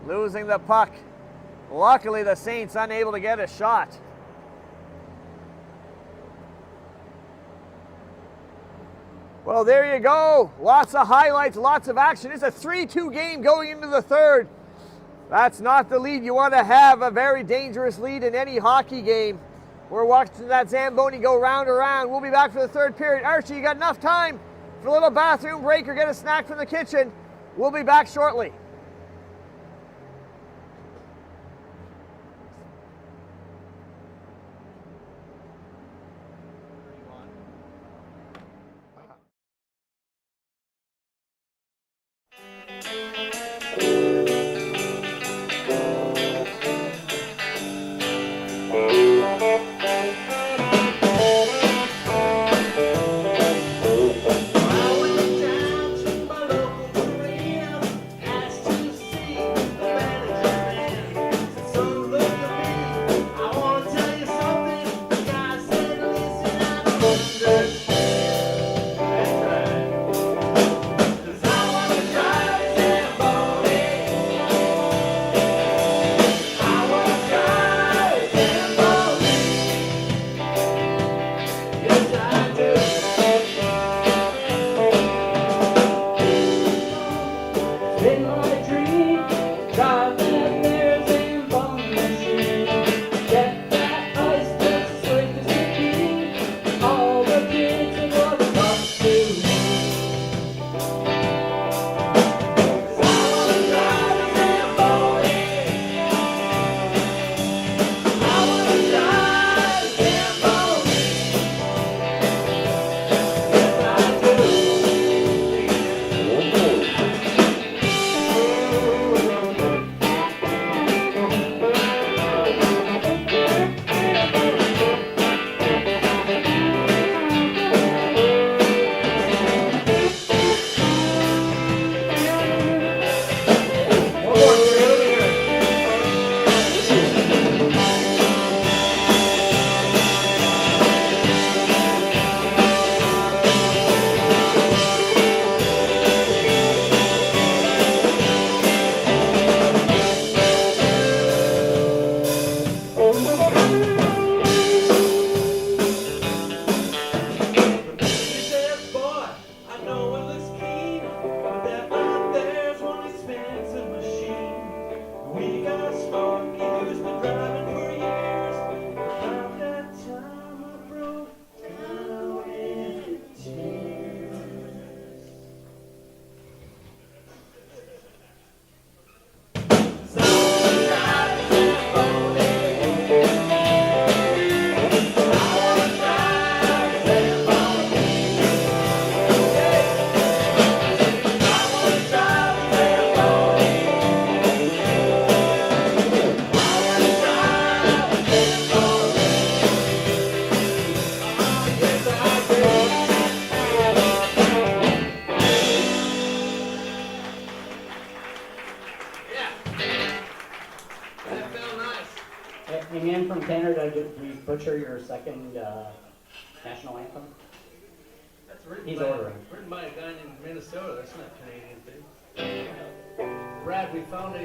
S1: Losing the puck. Luckily, the Saints unable to get a shot. Well, there you go. Lots of highlights, lots of action. It's a 3-2 game going into the third. That's not the lead you want to have, a very dangerous lead in any hockey game. We're watching that Zamboni go round and round. We'll be back for the third period. Archie, you got enough time for a little bathroom break or get a snack from the kitchen? We'll be back shortly.
S6: butcher your second national anthem?
S7: That's written
S6: He's
S7: by,
S6: ordering.
S7: written by a guy named Minnesota. That's not a Canadian thing. Brad, we found we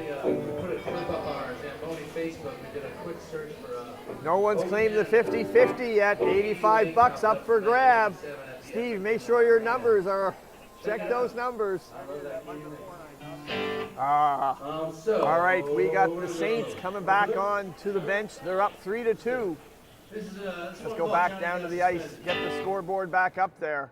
S7: put a clip up on our Zamboni Facebook. We did a quick search for
S1: No one's claimed the 50-50 yet. 85 bucks up for grab. Steve, make sure your numbers are, check those numbers. All right, we got the Saints coming back on to the bench. They're up 3-2. Let's go back down to the ice, get the scoreboard back up there.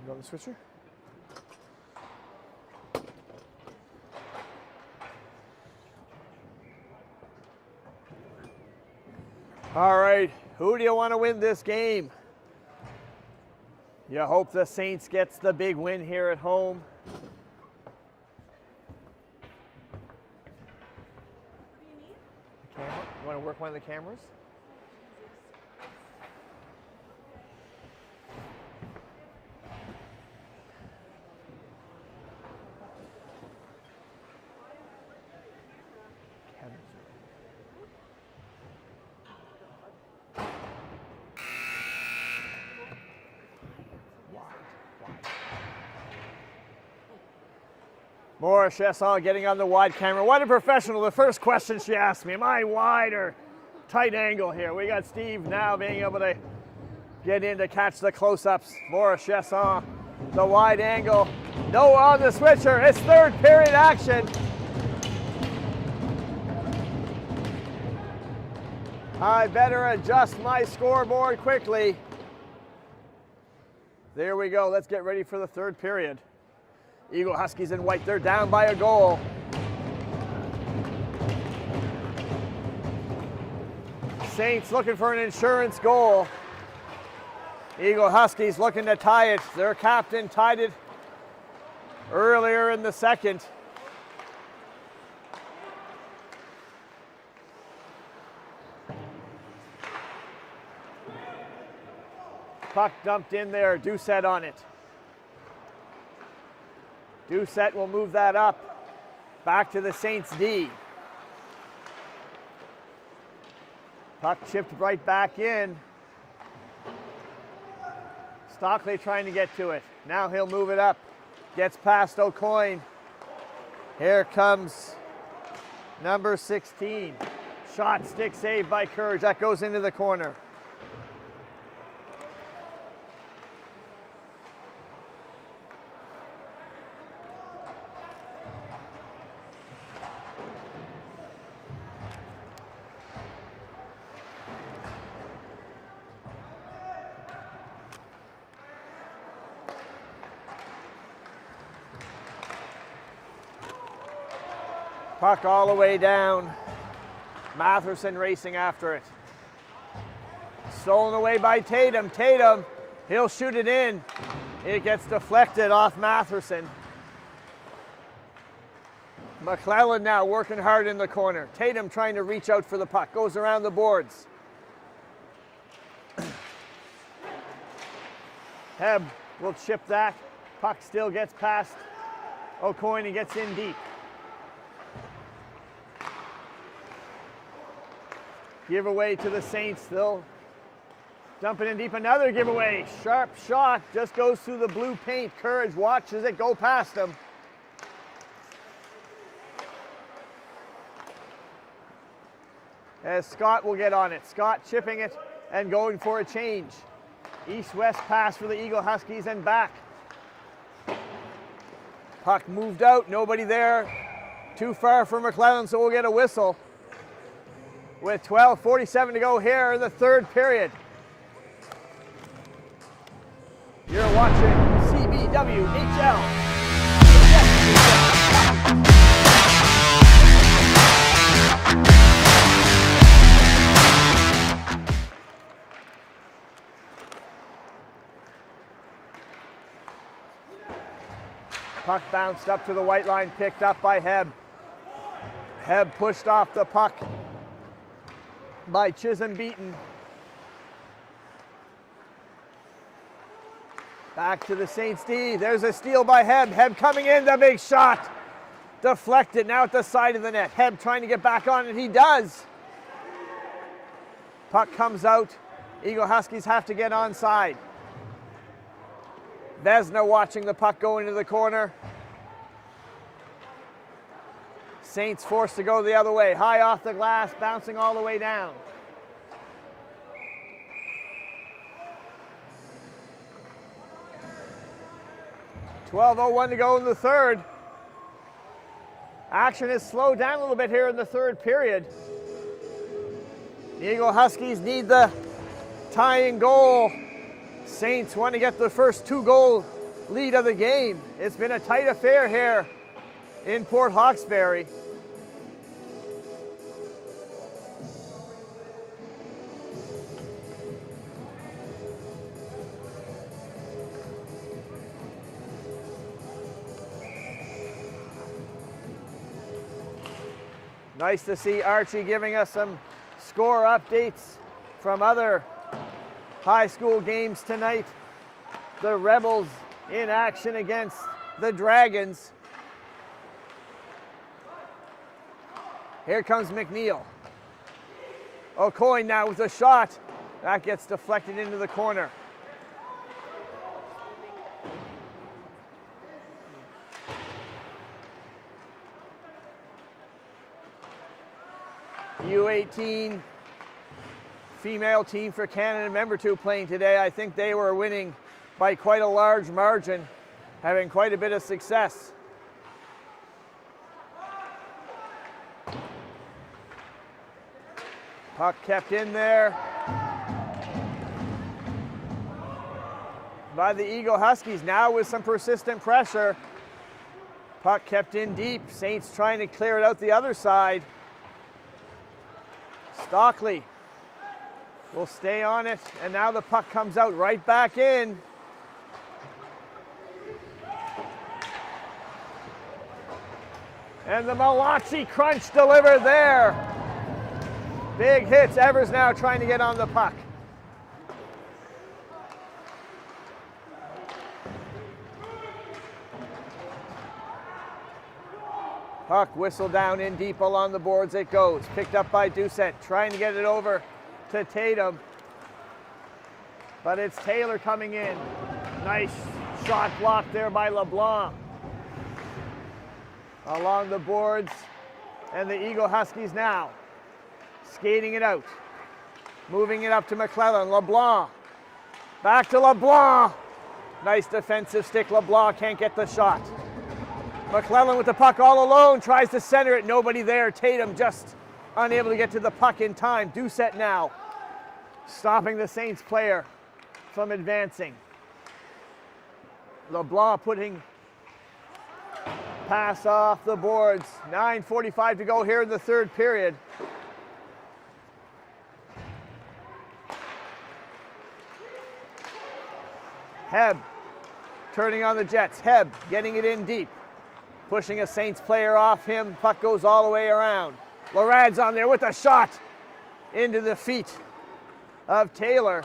S1: Go to the switcher. All right, who do you want to win this game? You hope the Saints gets the big win here at home. The camera? You want to work one of the cameras? Morris Chesson getting on the wide camera. What a professional. The first question she asked me, am I wide or tight angle here? We got Steve now being able to get in to catch the close-ups. Morris Chesson, the wide angle. No on the switcher. It's third period action. I better adjust my scoreboard quickly. There we go. Let's get ready for the third period. Eagle-Huskies in white, they're down by a goal. Saints looking for an insurance goal. Eagle-Huskies looking to tie it. Their captain tied it earlier in the second. Puck dumped in there, Doucette on it. Doucette will move that up, back to the Saints D. Puck chipped right back in. Stockley trying to get to it. Now he'll move it up, gets past O'Coin. Here comes number 16. Shot, stick save by Courage, that goes into the corner. Puck all the way down. Matherson racing after it. Stolen away by Tatum. Tatum, he'll shoot it in. It gets deflected off Matherson. McClellan now working hard in the corner. Tatum trying to reach out for the puck. Goes around the boards. Heb will chip that. Puck still gets past O'Coin and gets in deep. Giveaway to the Saints. They'll dump it in deep. Another giveaway. Sharp shot. Just goes through the blue paint. Courage watches it go past him. As Scott will get on it. Scott chipping it and going for a change. East-west pass for the Eagle-Huskies and back. Puck moved out. Nobody there. Too far for McClellan, so we'll get a whistle. With 12:47 to go here in the third period. You're watching CBWHL. Puck bounced up to the white line, picked up by Heb. Heb pushed off the puck by Chisholm Beaton. Back to the Saints D. There's a steal by Heb. Heb coming in, the big shot. Deflected, now at the side of the net. Heb trying to get back on it, he does. Puck comes out. Eagle-Huskies have to get onside. Vesna watching the puck go into the corner. Saints forced to go the other way. High off the glass, bouncing all the way down. .12:01 to go in the third. Action has slowed down a little bit here in the third period. The Eagle-Huskies need the tying goal. Saints want to get the first 2-goal lead of the game. It's been a tight affair here in Port Hawkesbury. Nice to see Archie giving us some score updates from other high school games tonight. The Rebels in action against the Dragons. Here comes McNeil. O'Coin now with a shot. That gets deflected into the corner. U18 female team for Canada, member 2 playing today. I think they were winning by quite a large margin, having quite a bit of success. Puck kept in there by the Eagle-Huskies, now with some persistent pressure. Puck kept in deep. Saints trying to clear it out the other side. Stockley will stay on it, and now the puck comes out right back in. And the Malachi crunch delivered there. Big hits. Evers now trying to get on the puck. Puck whistled down in deep along the boards it goes. Picked up by Doucette, trying to get it over to Tatum. But it's Taylor coming in. Nice shot blocked there by LeBlanc. Along the boards, and the Eagle-Huskies now skating it out. Moving it up to McClellan. LeBlanc. Back to LeBlanc. Nice defensive stick. LeBlanc can't get the shot. McClellan with the puck all alone, tries to center it, nobody there. Tatum just unable to get to the puck in time. Doucette now stopping the Saints player from advancing. LeBlanc putting pass off the boards. 9:45 to go here in the third period. Heb turning on the Jets. Heb getting it in deep. Pushing a Saints player off him. Puck goes all the way around. Larad's on there with a shot into the feet of Taylor.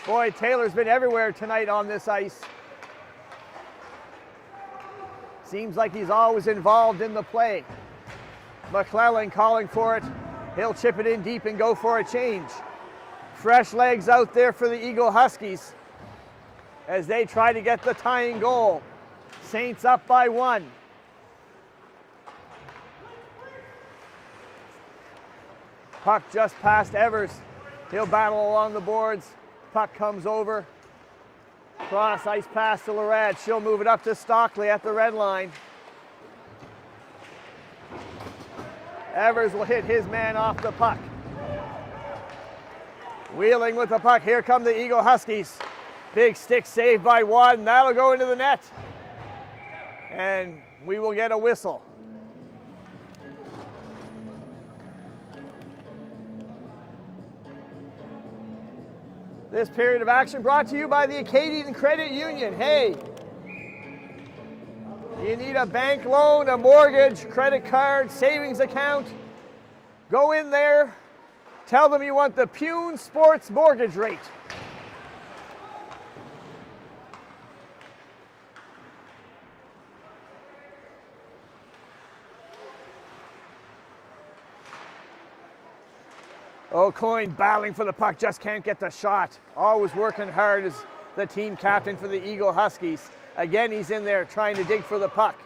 S1: Boy, Taylor's been everywhere tonight on this ice. Seems like he's always involved in the play. McClellan calling for it. He'll chip it in deep and go for a change. Fresh legs out there for the Eagle-Huskies as they try to get the tying goal. Saints up by 1. Puck just past Evers. He'll battle along the boards. Puck comes over. Cross ice pass to Larad. She'll move it up to Stockley at the red line. Evers will hit his man off the puck. Wheeling with the puck. Here come the Eagle-Huskies. Big stick saved by one. That'll go into the net. And we will get a whistle. This period of action brought to you by the Acadian Credit Union. Hey, the You need a bank loan, a mortgage, credit card, savings account. Go in there, tell them you want the Pune Sports mortgage rate. O'Coin battling for the puck, just can't get the shot. Always working hard as the team captain for the Eagle-Huskies. Again, he's in there trying to dig for the puck.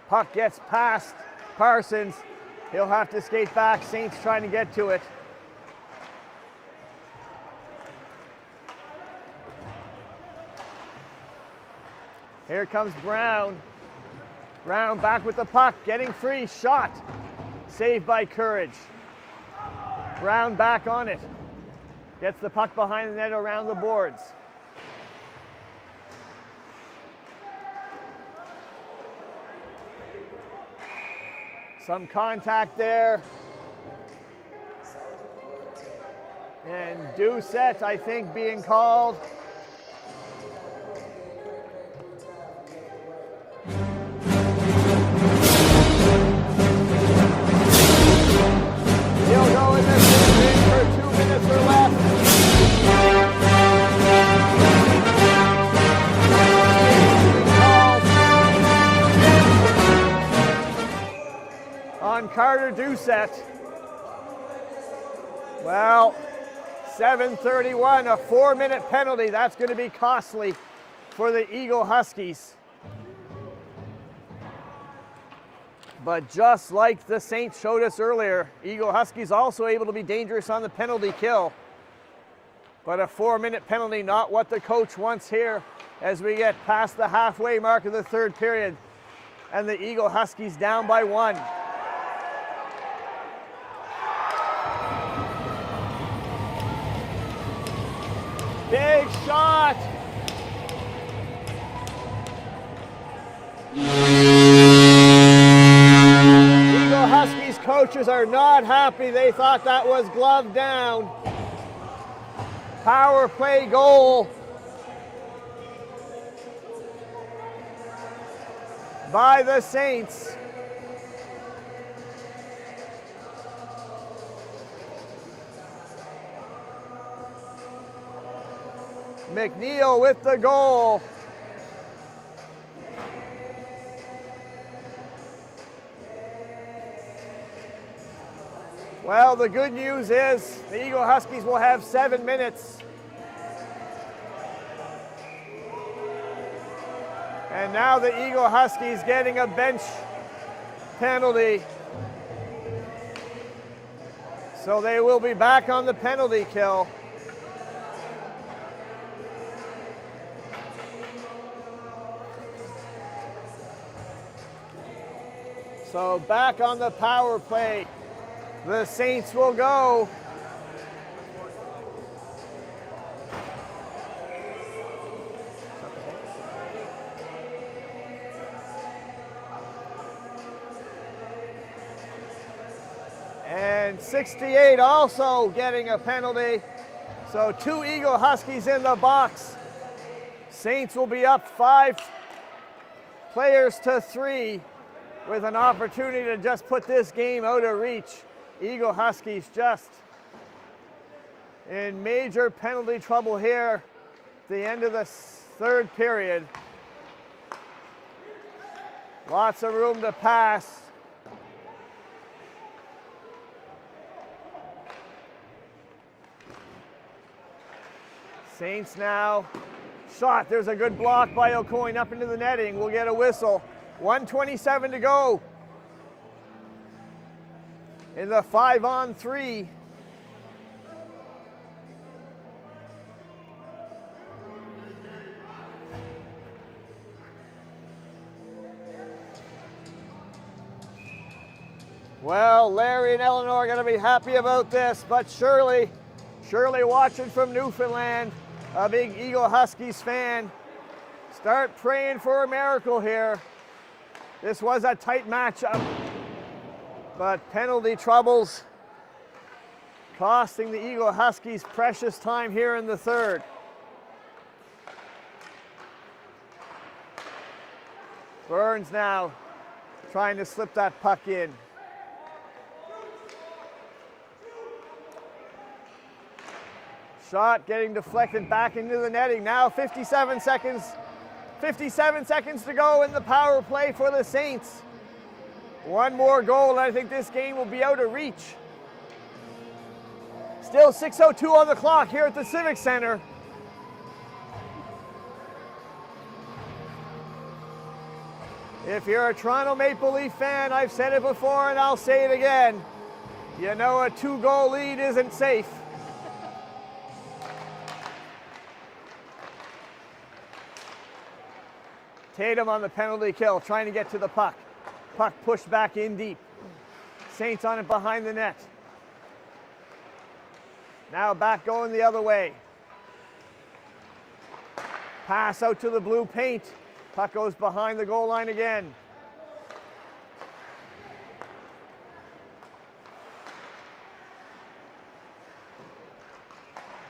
S1: Puck gets past Parsons. He'll have to skate back. Saints trying to get to it. Here comes Brown. Brown back with the puck, getting free, shot. Saved by Courage. Brown back on it. Gets the puck behind the net around the boards. Some contact there. And Doucette, I think, being called. He'll go in this game for 2 minutes or less. On Carter Doucette. Well, 7:31, a 4-minute penalty. That's going to be costly for the Eagle-Huskies. But just like the Saints showed us earlier, Eagle-Huskies also able to be dangerous on the penalty kill. But a 4-minute penalty, not what the coach wants here as we get past the halfway mark of the third period. And the Eagle-Huskies down by 1. Big shot! Eagle-Huskies coaches are not happy. They thought that was gloved down. Power play goal by the Saints. McNeil with the goal. Well, the good news is the Eagle-Huskies will have 7 minutes. And now the Eagle-Huskies getting a bench penalty. So they will be back on the penalty kill. So back on the power play, the Saints will go. And 68 also getting a penalty. So 2 Eagle-Huskies in the box. Saints will be up 5 players to 3. With an opportunity to just put this game out of reach. Eagle-Huskies just in major penalty trouble here at the end of the third period. Lots of room to pass. Saints now. Shot, there's a good block by O'Coin up into the netting. We'll get a whistle. 1:27 to go in the 5-on-3. Well, Larry and Eleanor are going to be happy about this, but Shirley watching from Newfoundland, a big Eagle-Huskies fan. Start praying for a miracle here. This was a tight matchup, but penalty troubles costing the Eagle-Huskies precious time here in the third. Burns now trying to slip that puck in. Shot getting deflected back into the netting. Now 57 seconds to go in the power play for the Saints. One more goal and I think this game will be out of reach. Still 6:02 on the clock here at the Civic Centre. If you're a Toronto Maple Leaf fan, I've said it before and I'll say it again, you know a 2-goal lead isn't safe. Tatum on the penalty kill, trying to get to the puck. Puck pushed back in deep. Saints on it behind the net. Now back going the other way. Pass out to the blue paint. Puck goes behind the goal line again.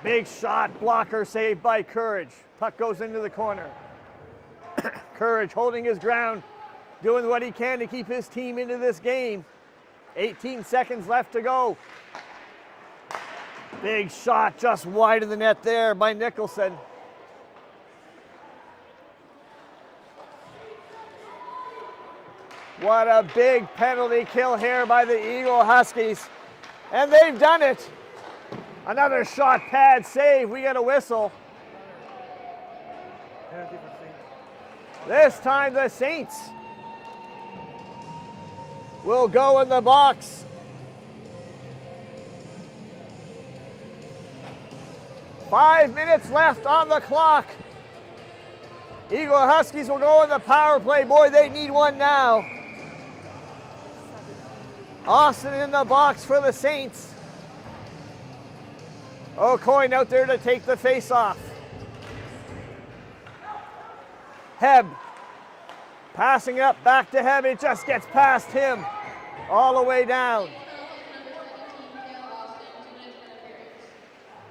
S1: Big shot, blocker saved by Courage. Puck goes into the corner. Courage holding his ground, doing what he can to keep his team into this game. 18 seconds left to go. Big shot just wide of the net there by Nicholson. What a big penalty kill here by the Eagle-Huskies. And they've done it. Another shot pad save. We get a whistle. This time the Saints will go in the box. Five minutes left on the clock. Eagle-Huskies will go in the power play. Boy, they need one now. Austin in the box for the Saints. O'Coin out there to take the face-off. Heb passing it up back to Heb. It just gets past him all the way down.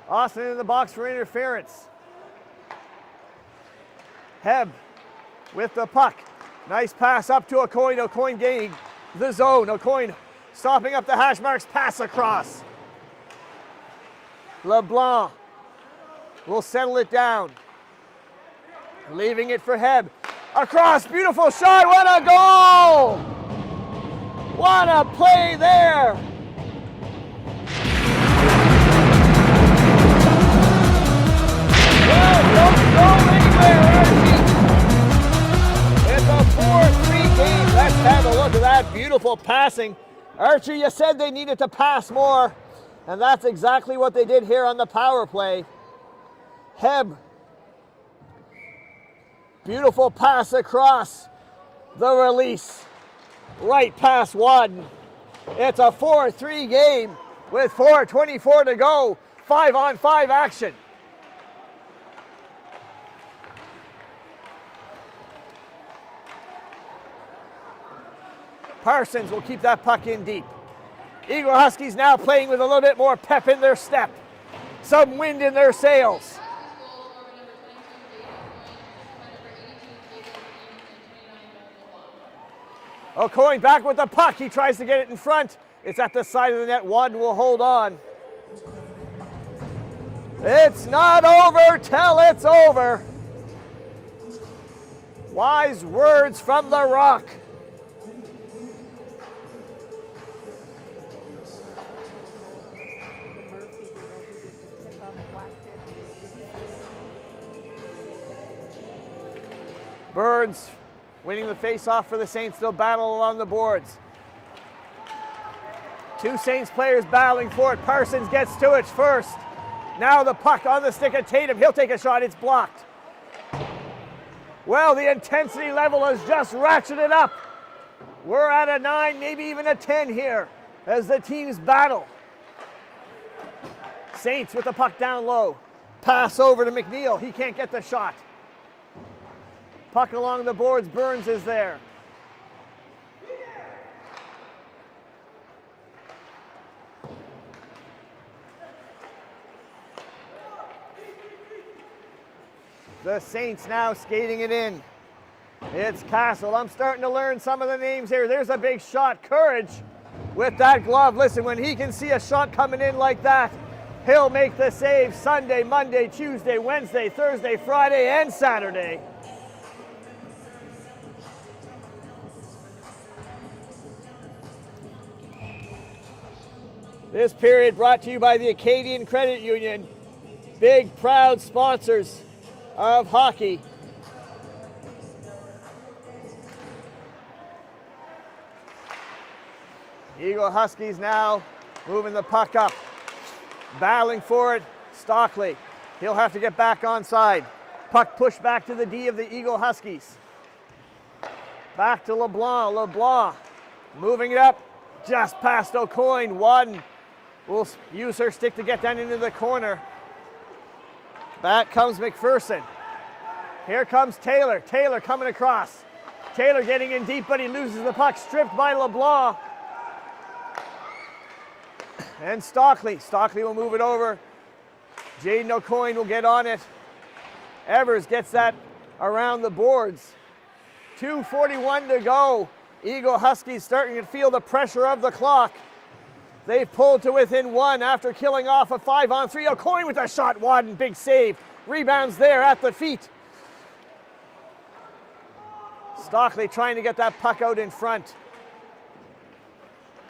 S1: Austin in the box for interference. Heb with the puck. Nice pass up to O'Coin. O'Coin gaining the zone. O'Coin stopping up the hash marks. Pass across. LeBlanc will settle it down. Leaving it for Heb. Across, beautiful shot, what a goal! What a play there! Well, don't go anywhere, Archie. It's a 4-3 game. Let's have a look at that beautiful passing. Archie, you said they needed to pass more, and that's exactly what they did here on the power play. Heb. Beautiful pass across the release. Right past one. It's a 4-3 game with 4:24 to go. 5-on-5 action. Parsons will keep that puck in deep. Eagle-Huskies now playing with a little bit more pep in their step. Some wind in their sails. O'Coin back with the puck. He tries to get it in front. It's at the side of the net. Wadden will hold on. It's not over till it's over. Wise words from the Rock. Burns winning the face-off for the Saints. They'll battle along the boards. Two Saints players battling for it. Parsons gets to it first. Now the puck on the stick of Tatum. He'll take a shot. It's blocked. Well, the intensity level has just ratcheted up. We're at a 9, maybe even a 10 here as the teams battle. Saints with the puck down low. Pass over to McNeil. He can't get the shot. Puck along the boards. Burns is there. The Saints now skating it in. It's Castle. I'm starting to learn some of the names here. There's a big shot. Courage with that glove. Listen, when he can see a shot coming in like that, he'll make the save Sunday, Monday, Tuesday, Wednesday, Thursday, Friday, and Saturday. This period brought to you by the Acadian Credit Union, big proud sponsors of hockey. Eagle-Huskies now moving the puck up, battling for it. Stockley, he'll have to get back onside. Puck pushed back to the D of the Eagle-Huskies. Back to LeBlanc. LeBlanc moving it up just past O'Coin. One will use her stick to get down into the corner. Back comes McPherson. Here comes Taylor. Taylor coming across. Taylor getting in deep, but he loses the puck. Stripped by LeBlanc. And Stockley. Stockley will move it over. Jaden O'Coin will get on it. Evers gets that around the boards. 2:41 to go. Eagle-Huskies starting to feel the pressure of the clock. They've pulled to within one after killing off a 5-on-3. O'Coin with a shot. One big save. Rebounds there at the feet. Stockley trying to get that puck out in front.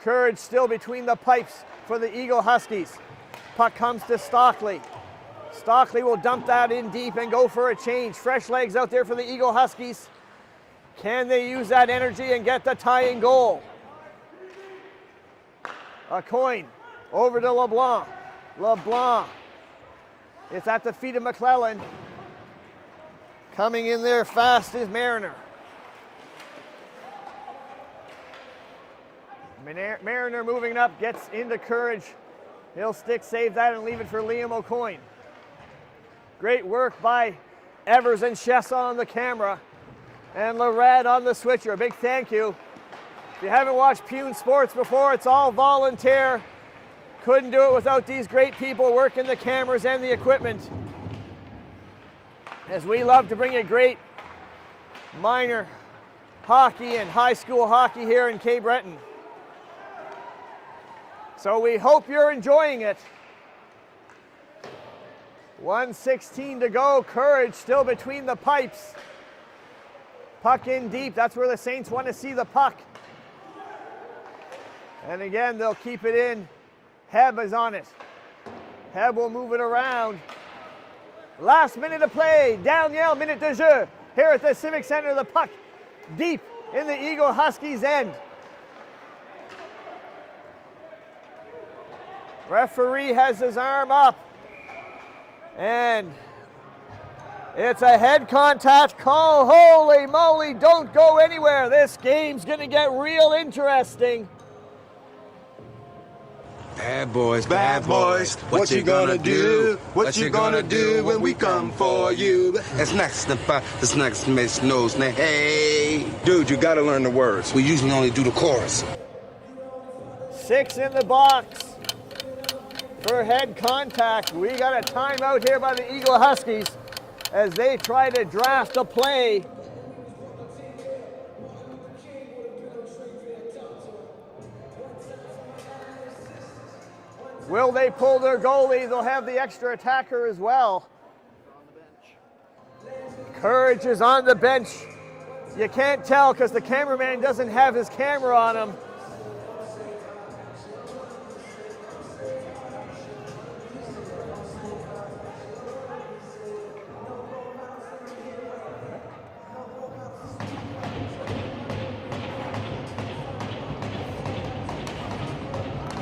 S1: Courage still between the pipes for the Eagle-Huskies. Puck comes to Stockley. Stockley will dump that in deep and go for a change. Fresh legs out there for the Eagle-Huskies. Can they use that energy and get the tying goal? O'Coin over to LeBlanc. LeBlanc. It's at the feet of McClellan. Coming in there fast is Mariner. Mariner moving up, gets into Courage. He'll stick save that and leave it for Liam O'Coin. Great work by Evers and Shessa on the camera. And Lorad on the switcher. A big thank you. If you haven't watched Pune Sports before, it's all volunteer. Couldn't do it without these great people working the cameras and the equipment. As we love to bring you great minor hockey and high school hockey here in Cape Breton. So we hope you're enjoying it. 1:16 to go. Courage still between the pipes. Puck in deep. That's where the Saints want to see the puck. And again, they'll keep it in. Heb is on it. Heb will move it around. Last minute of play. Daniel, minute de jeu. Here at the Civic Centre, the puck deep in the Eagle-Huskies end. Referee has his arm up. And it's a head contact call. Holy moly, don't go anywhere. This game's going to get real interesting.
S5: Bad boys, what you gonna do? What you gonna do when we come for you? It's next this next Miss knows now. Hey, dude, you gotta learn the words. We usually only do the chorus.
S1: 6 in the box for head contact. We got a timeout here by the Eagle-Huskies as they try to draft a play. Will they pull their goalie? They'll have the extra attacker as well. Courage is on the bench. You can't tell because the cameraman doesn't have his camera on him.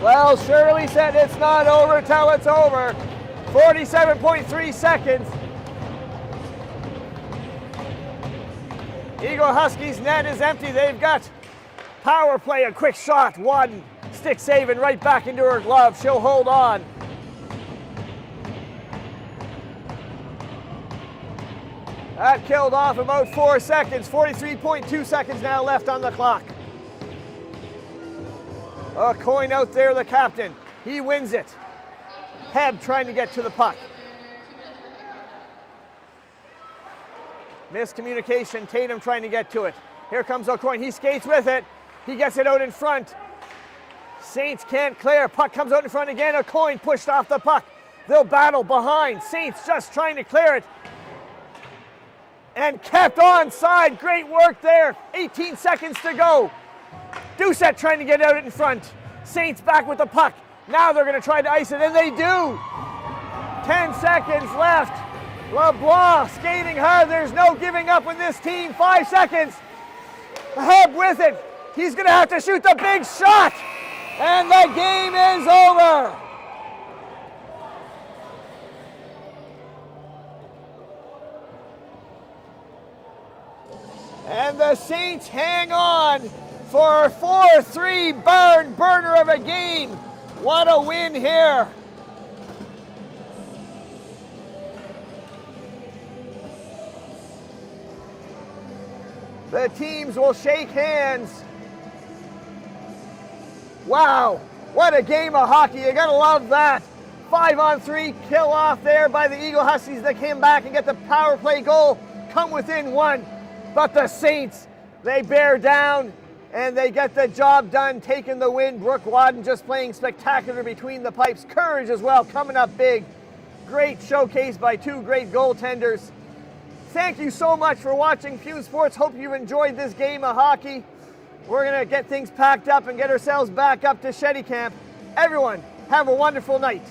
S1: Well, Shirley said it's not over till it's over. 47.3 seconds. Eagle-Huskies net is empty. They've got power play, a quick shot. One stick saving right back into her glove. She'll hold on. That killed off about 4 seconds. 43.2 seconds now left on the clock. A coin out there, the captain. He wins it. Heb trying to get to the puck. Miscommunication, Tatum trying to get to it. Here comes O'Coin, he skates with it. He gets it out in front. Saints can't clear, puck comes out in front again. O'Coin pushed off the puck. They'll battle behind. Saints just trying to clear it. And kept onside, great work there. 18 seconds to go. Doucette trying to get out in front. Saints back with the puck. Now they're going to try to ice it, and they do. 10 seconds left. LeBlanc skating hard. There's no giving up with this team. 5 seconds. Hub with it. He's going to have to shoot the big shot. And the game is over. And the Saints hang on for a 4-3 barn burner of a game. What a win here. The teams will shake hands. Wow, what a game of hockey. You gotta love that. 5-on-3 kill off there by the Eagle-Huskies that came back and get the power play goal, come within one. But the Saints, they bear down and they get the job done, taking the win. Brooke Wadden just playing spectacular between the pipes. Courage as well, coming up big. Great showcase by two great goaltenders. Thank you so much for watching Fume Sports. Hope you enjoyed this game of hockey. We're gonna get things packed up and get ourselves back up to Shetty Camp. Everyone, have a wonderful night.